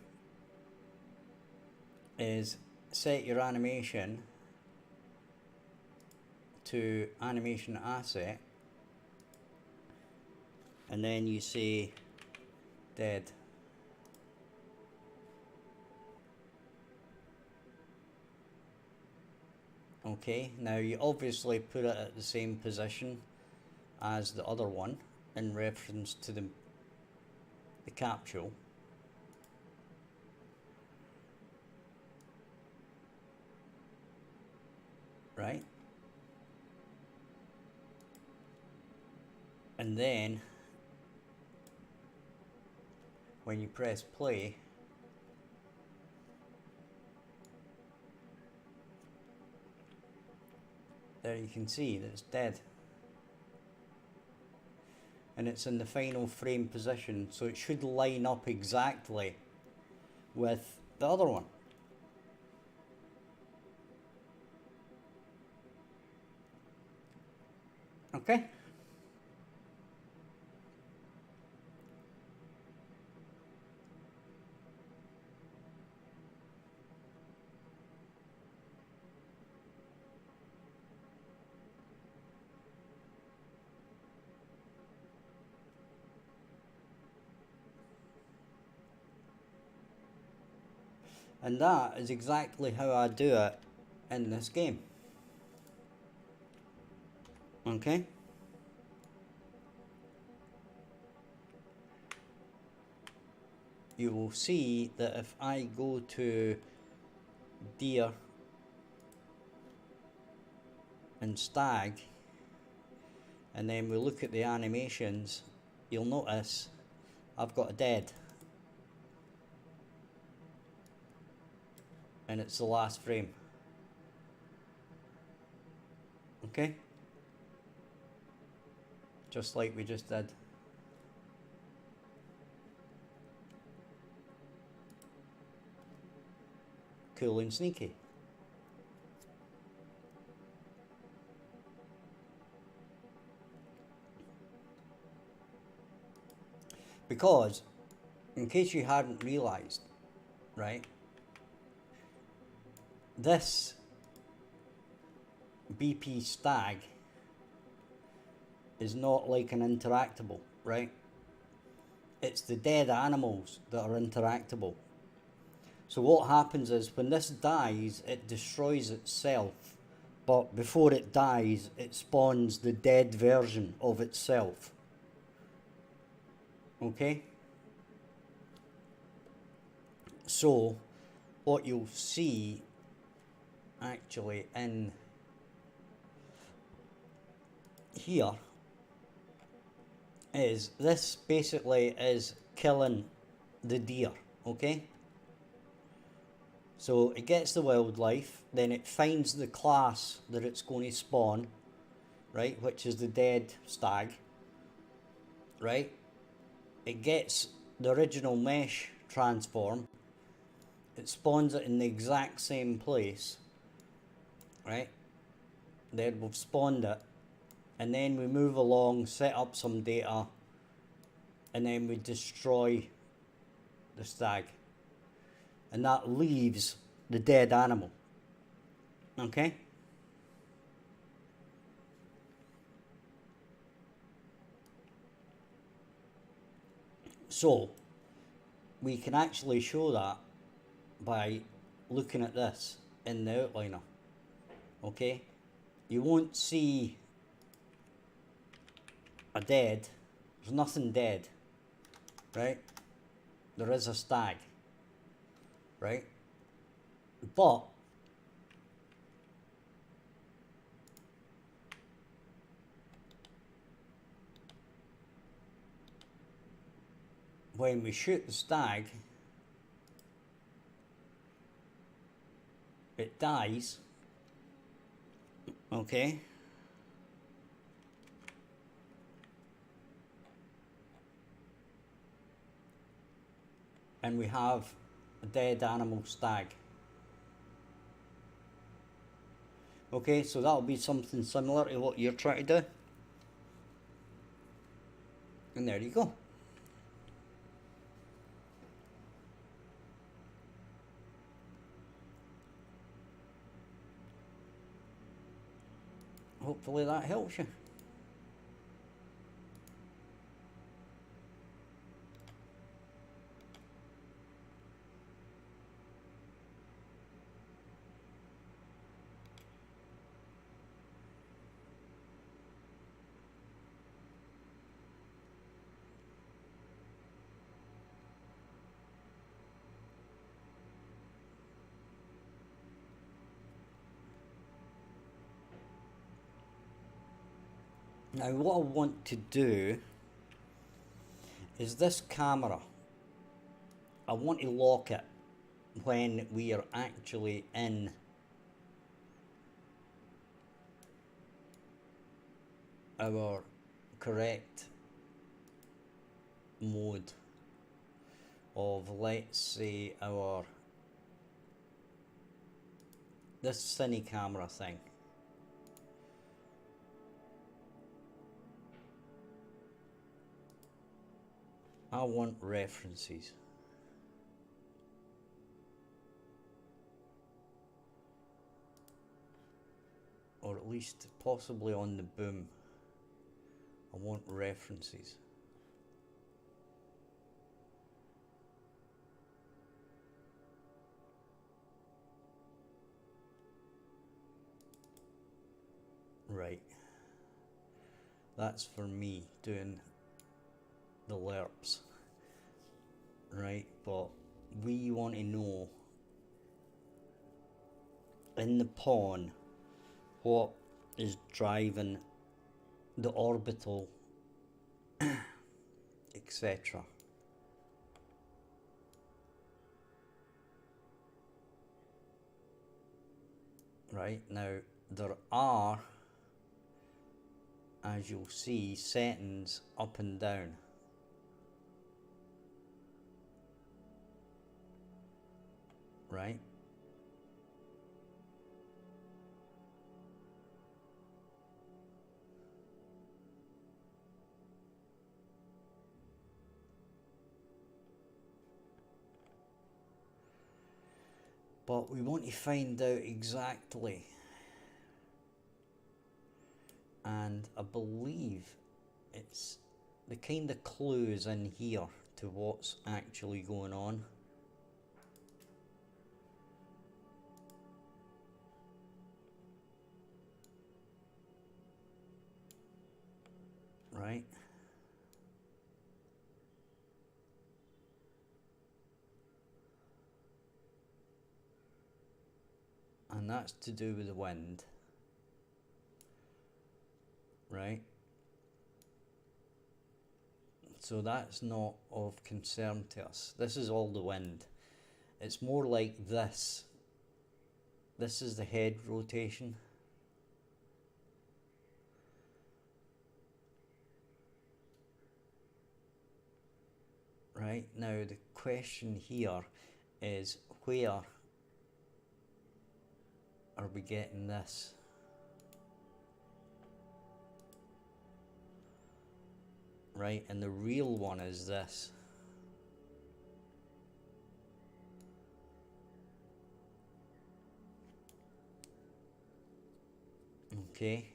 is set your animation to animation asset, and then you say dead. Okay, now you obviously put it at the same position as the other one in reference to the capsule. Right? And then when you press play, there you can see that it's dead. And it's in the final frame position, so it should line up exactly with the other one. Okay? And that is exactly how I do it in this game. Okay? You will see that if I go to deer and stag, and then we look at the animations, you'll notice I've got a dead. And it's the last frame. Okay? Just like we just did. Cool and sneaky. Because, in case you hadn't realised, right, this BP stag is not like an interactable, right? It's the dead animals that are interactable. So what happens is when this dies, it destroys itself, but before it dies, it spawns the dead version of itself. Okay? So what you'll see actually in here is this basically is killing the deer, okay? So it gets the wildlife, then it finds the class that it's going to spawn, right, which is the dead stag, right? It gets the original mesh transform, it spawns it in the exact same place, right? Then we've spawned it, and then we move along, set up some data, and then we destroy the stag. And that leaves the dead animal. Okay? So, we can actually show that by looking at this in the outliner. Okay? You won't see a dead. There's nothing dead. Right? There is a stag. Right? But when we shoot the stag, it dies. Okay? And we have a dead animal stag. Okay, so that'll be something similar to what you're trying to do. And there you go. Hopefully that helps you. Now what I want to do is this camera. I want to lock it when we are actually in our correct mode of, let's say, our this cine camera thing. I want references. Or at least possibly on the boom. I want references. Right. That's for me doing the lerps. Right, but we want to know in the pawn what is driving the orbital, etc. Right, now there are, as you'll see, settings up and down. Right? But we want to find out exactly, and I believe it's the kind of clues in here to what's actually going on. Right? And that's to do with the wind. Right? So that's not of concern to us. This is all the wind. It's more like this. This is the head rotation. Right, now the question here is, where are we getting this? Right, and the real one is this. Okay.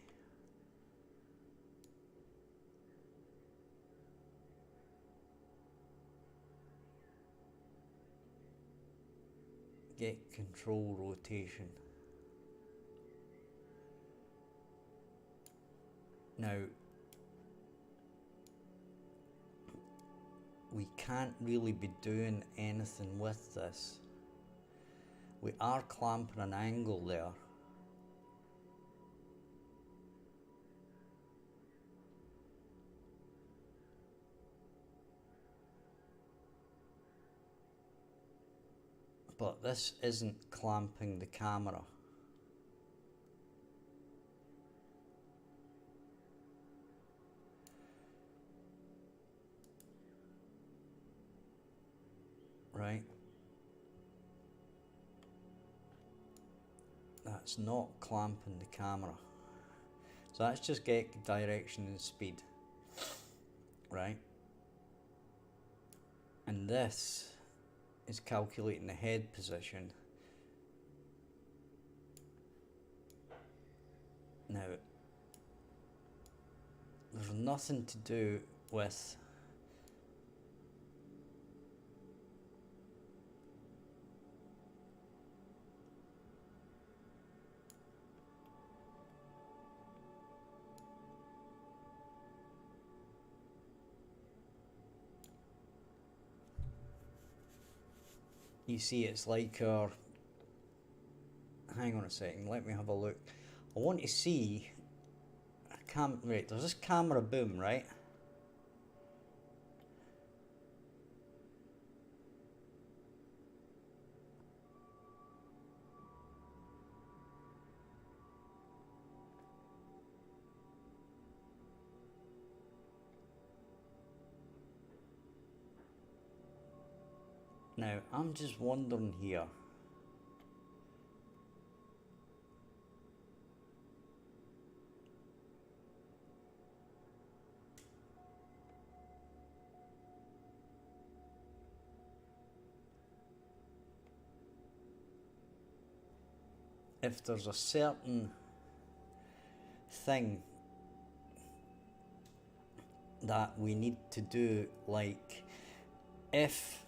Get control rotation. Now, we can't really be doing anything with this. We are clamping an angle there. But this isn't clamping the camera. Right? that's not clamping the camera. So that's just get direction and speed, right? And this is calculating the head position. Now, there's nothing to do with you see, it's like our, hang on a second, let me have a look. I want to see right, there's this camera boom, right? Now, I'm just wondering here. If there's a certain thing that we need to do, like if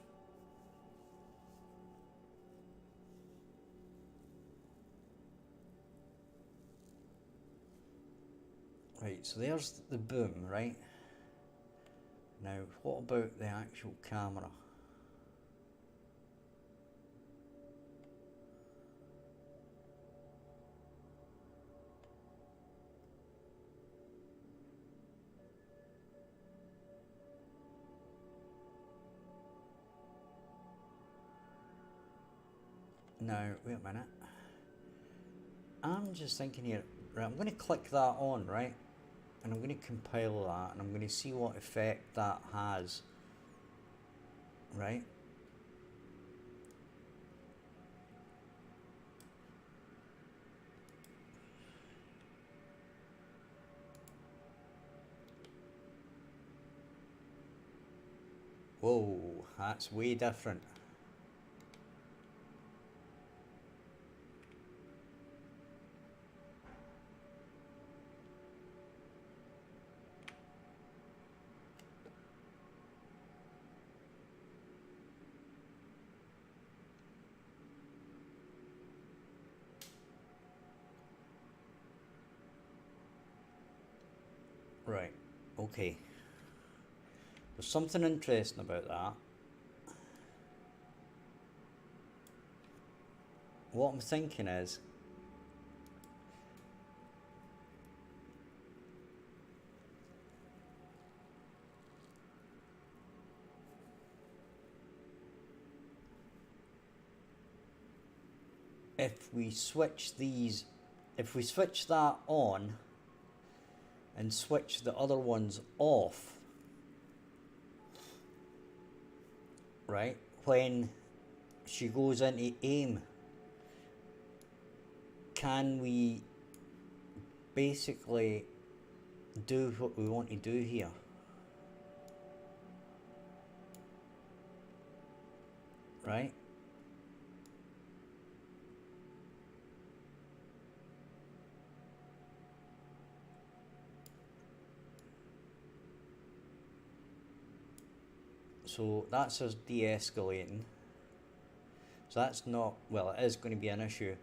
right, so there's the boom, right? Now, what about the actual camera? Now, wait a minute. I'm just thinking here, right, I'm going to click that on, right? And I'm going to compile that, and I'm going to see what effect that has, right? Whoa, that's way different. Right, okay. There's something interesting about that. What I'm thinking is, if we switch these, if we switch that on and switch the other ones off, right, when she goes into aim, can we basically do what we want to do here? Right? So that's us de-escalating. So that's not, well, it is going to be an issue.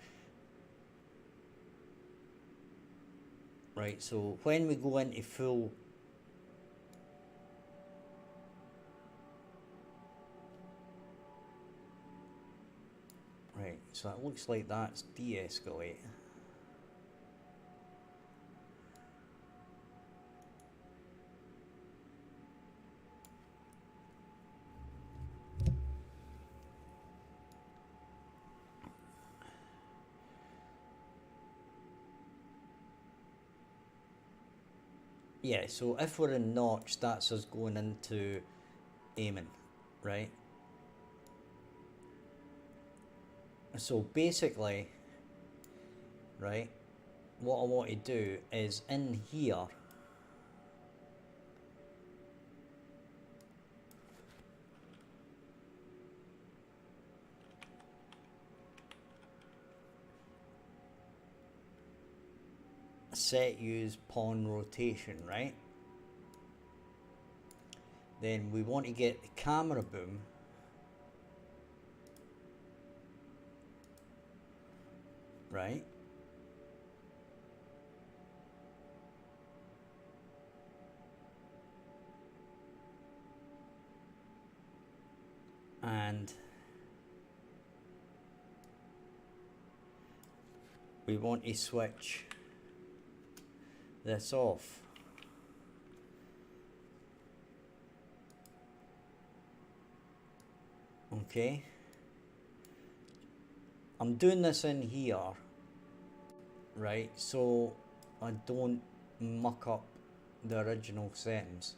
Right, so when we go into full, right, so it looks like that's de-escalate. Yeah, so if we're in notch, that's us going into aiming, right? So basically, right? What I want to do is in here, set use pawn rotation, right? Then we want to get the camera boom right, and we want to switch this off. Okay, I'm doing this in here, right, so I don't muck up the original settings.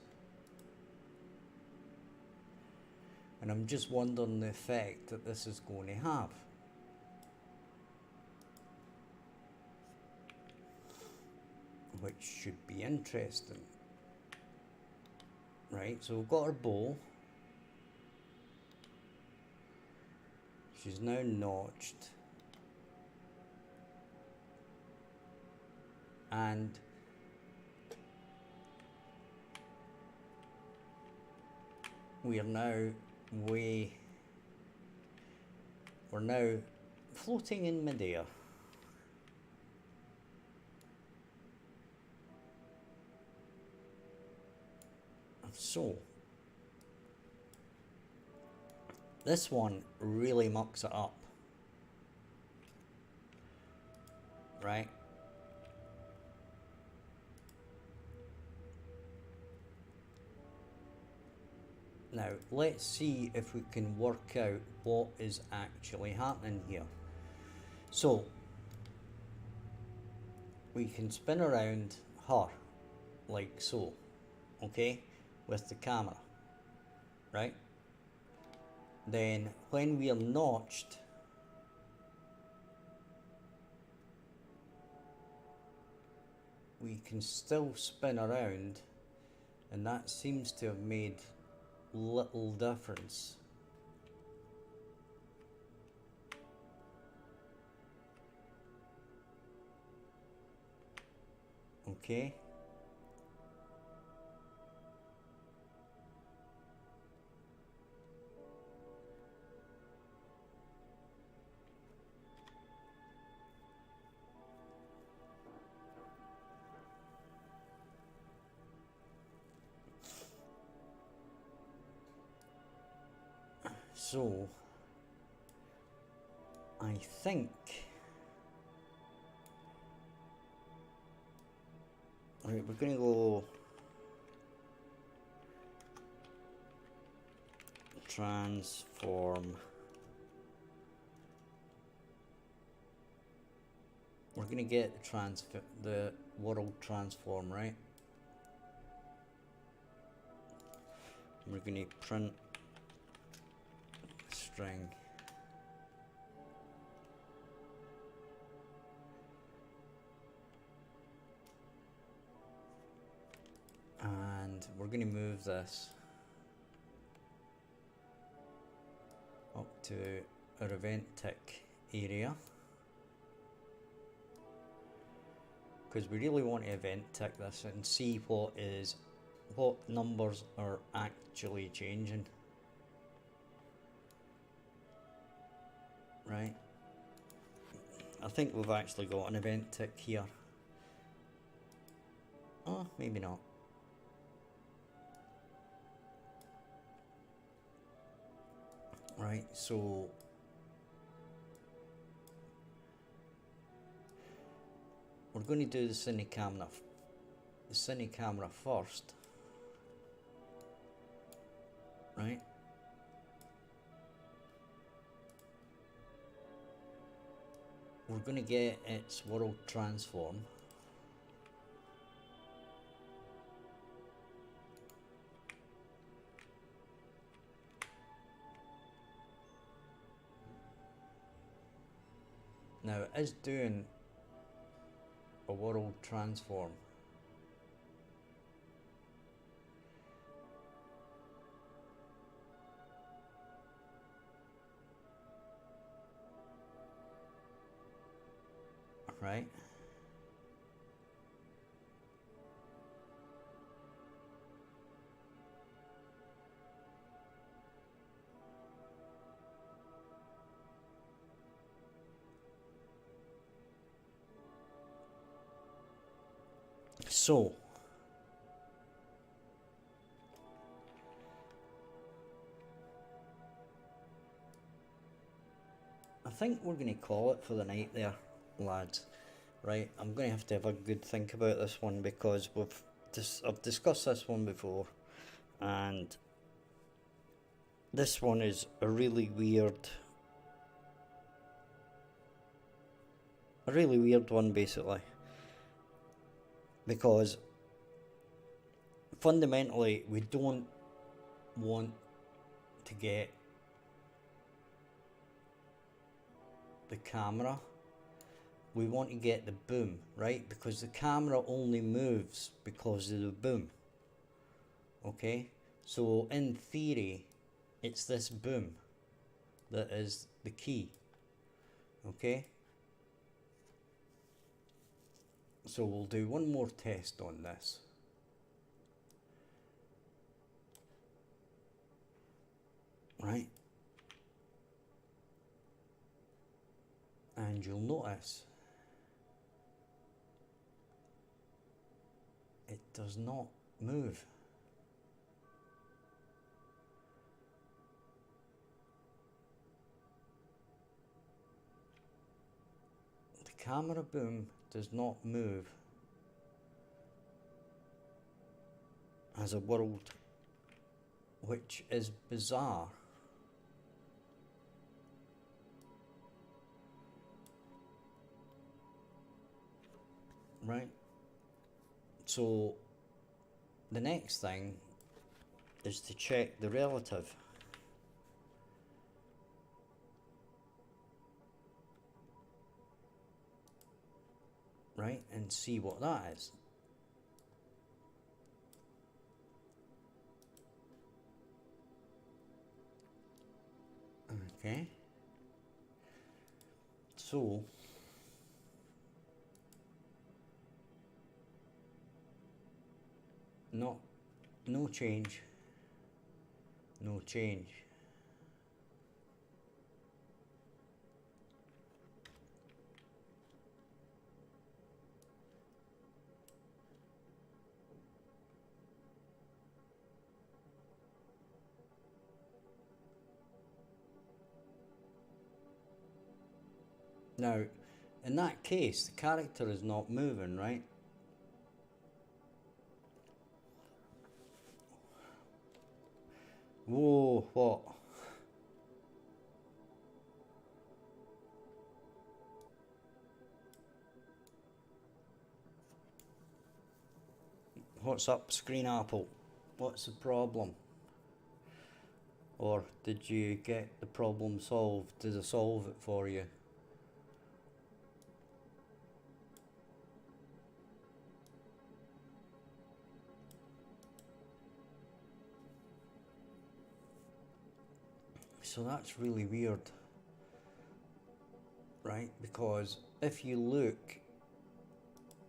And I'm just wondering the effect that this is going to have. Which should be interesting. Right, so we've got our bow. She's now notched. And we are now we're now floating in midair. So this one really mucks it up, right? Now let's see if we can work out what is actually happening here. So we can spin around her like so, okay, with the camera, right? Then when we are notched, we can still spin around, and that seems to have made little difference. Okay. So I think right, we're gonna go transform. We're gonna get the world transform, right? We're gonna print string. And we're going to move this up to our event tick area, because we really want to event tick this and see what numbers are actually changing. Right, I think we've actually got an event tick here. Oh, maybe not. Right, so we're going to do the cine camera first, right? We're going to get its world transform. Now it is doing a world transform. Right? So, I think we're going to call it for the night there, lads. Right, I'm going to have a good think about this one, because I've discussed this one before, and this one is a really weird one, basically, because fundamentally we don't want to get the camera, we want to get the boom, right? Because the camera only moves because of the boom. Okay, so in theory it's this boom that is the key. Okay, so we'll do one more test on this. Right, and you'll notice it does not move. The camera boom does not move as a world, which is bizarre. Right, so the next thing is to check the relative. Right, and see what that is. Okay, so no change, no change. Now, in that case, the character is not moving, right? Whoa, what? What's up, Screen Apple? What's the problem? Or did you get the problem solved? Did I solve it for you? So that's really weird, right? Because if you look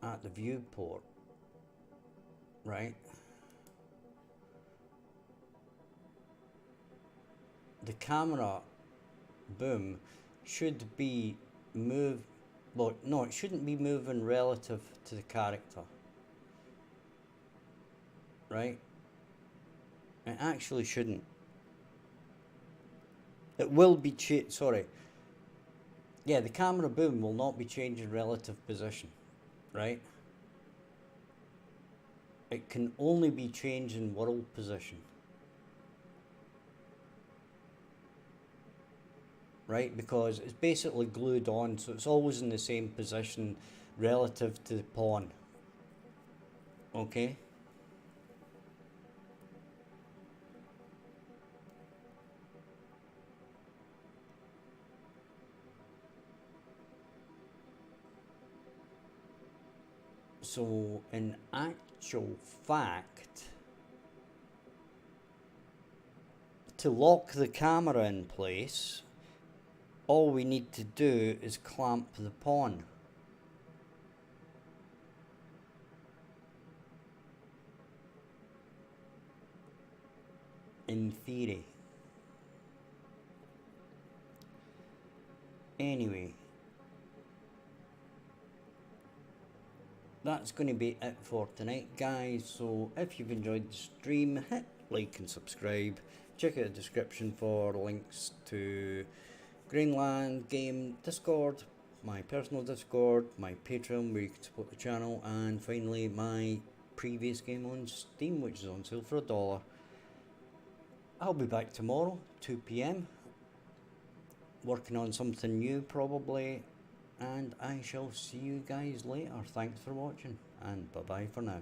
at the viewport, right, the camera boom should be well, no, it shouldn't be moving relative to the character, right? It actually shouldn't. It will be sorry. Yeah, the camera boom will not be changing relative position, right? It can only be changing world position. Right, because it's basically glued on, so it's always in the same position relative to the pawn. Okay? So in actual fact, to lock the camera in place, all we need to do is clamp the pawn. In theory. Anyway, that's going to be it for tonight, guys. So if you've enjoyed the stream, hit like and subscribe. Check out the description for links to Groenland game Discord, my personal Discord, my Patreon where you can support the channel, and finally my previous game on Steam, which is on sale for $1. I'll be back tomorrow, 2 PM, working on something new probably, and I shall see you guys later. Thanks for watching, and bye bye for now.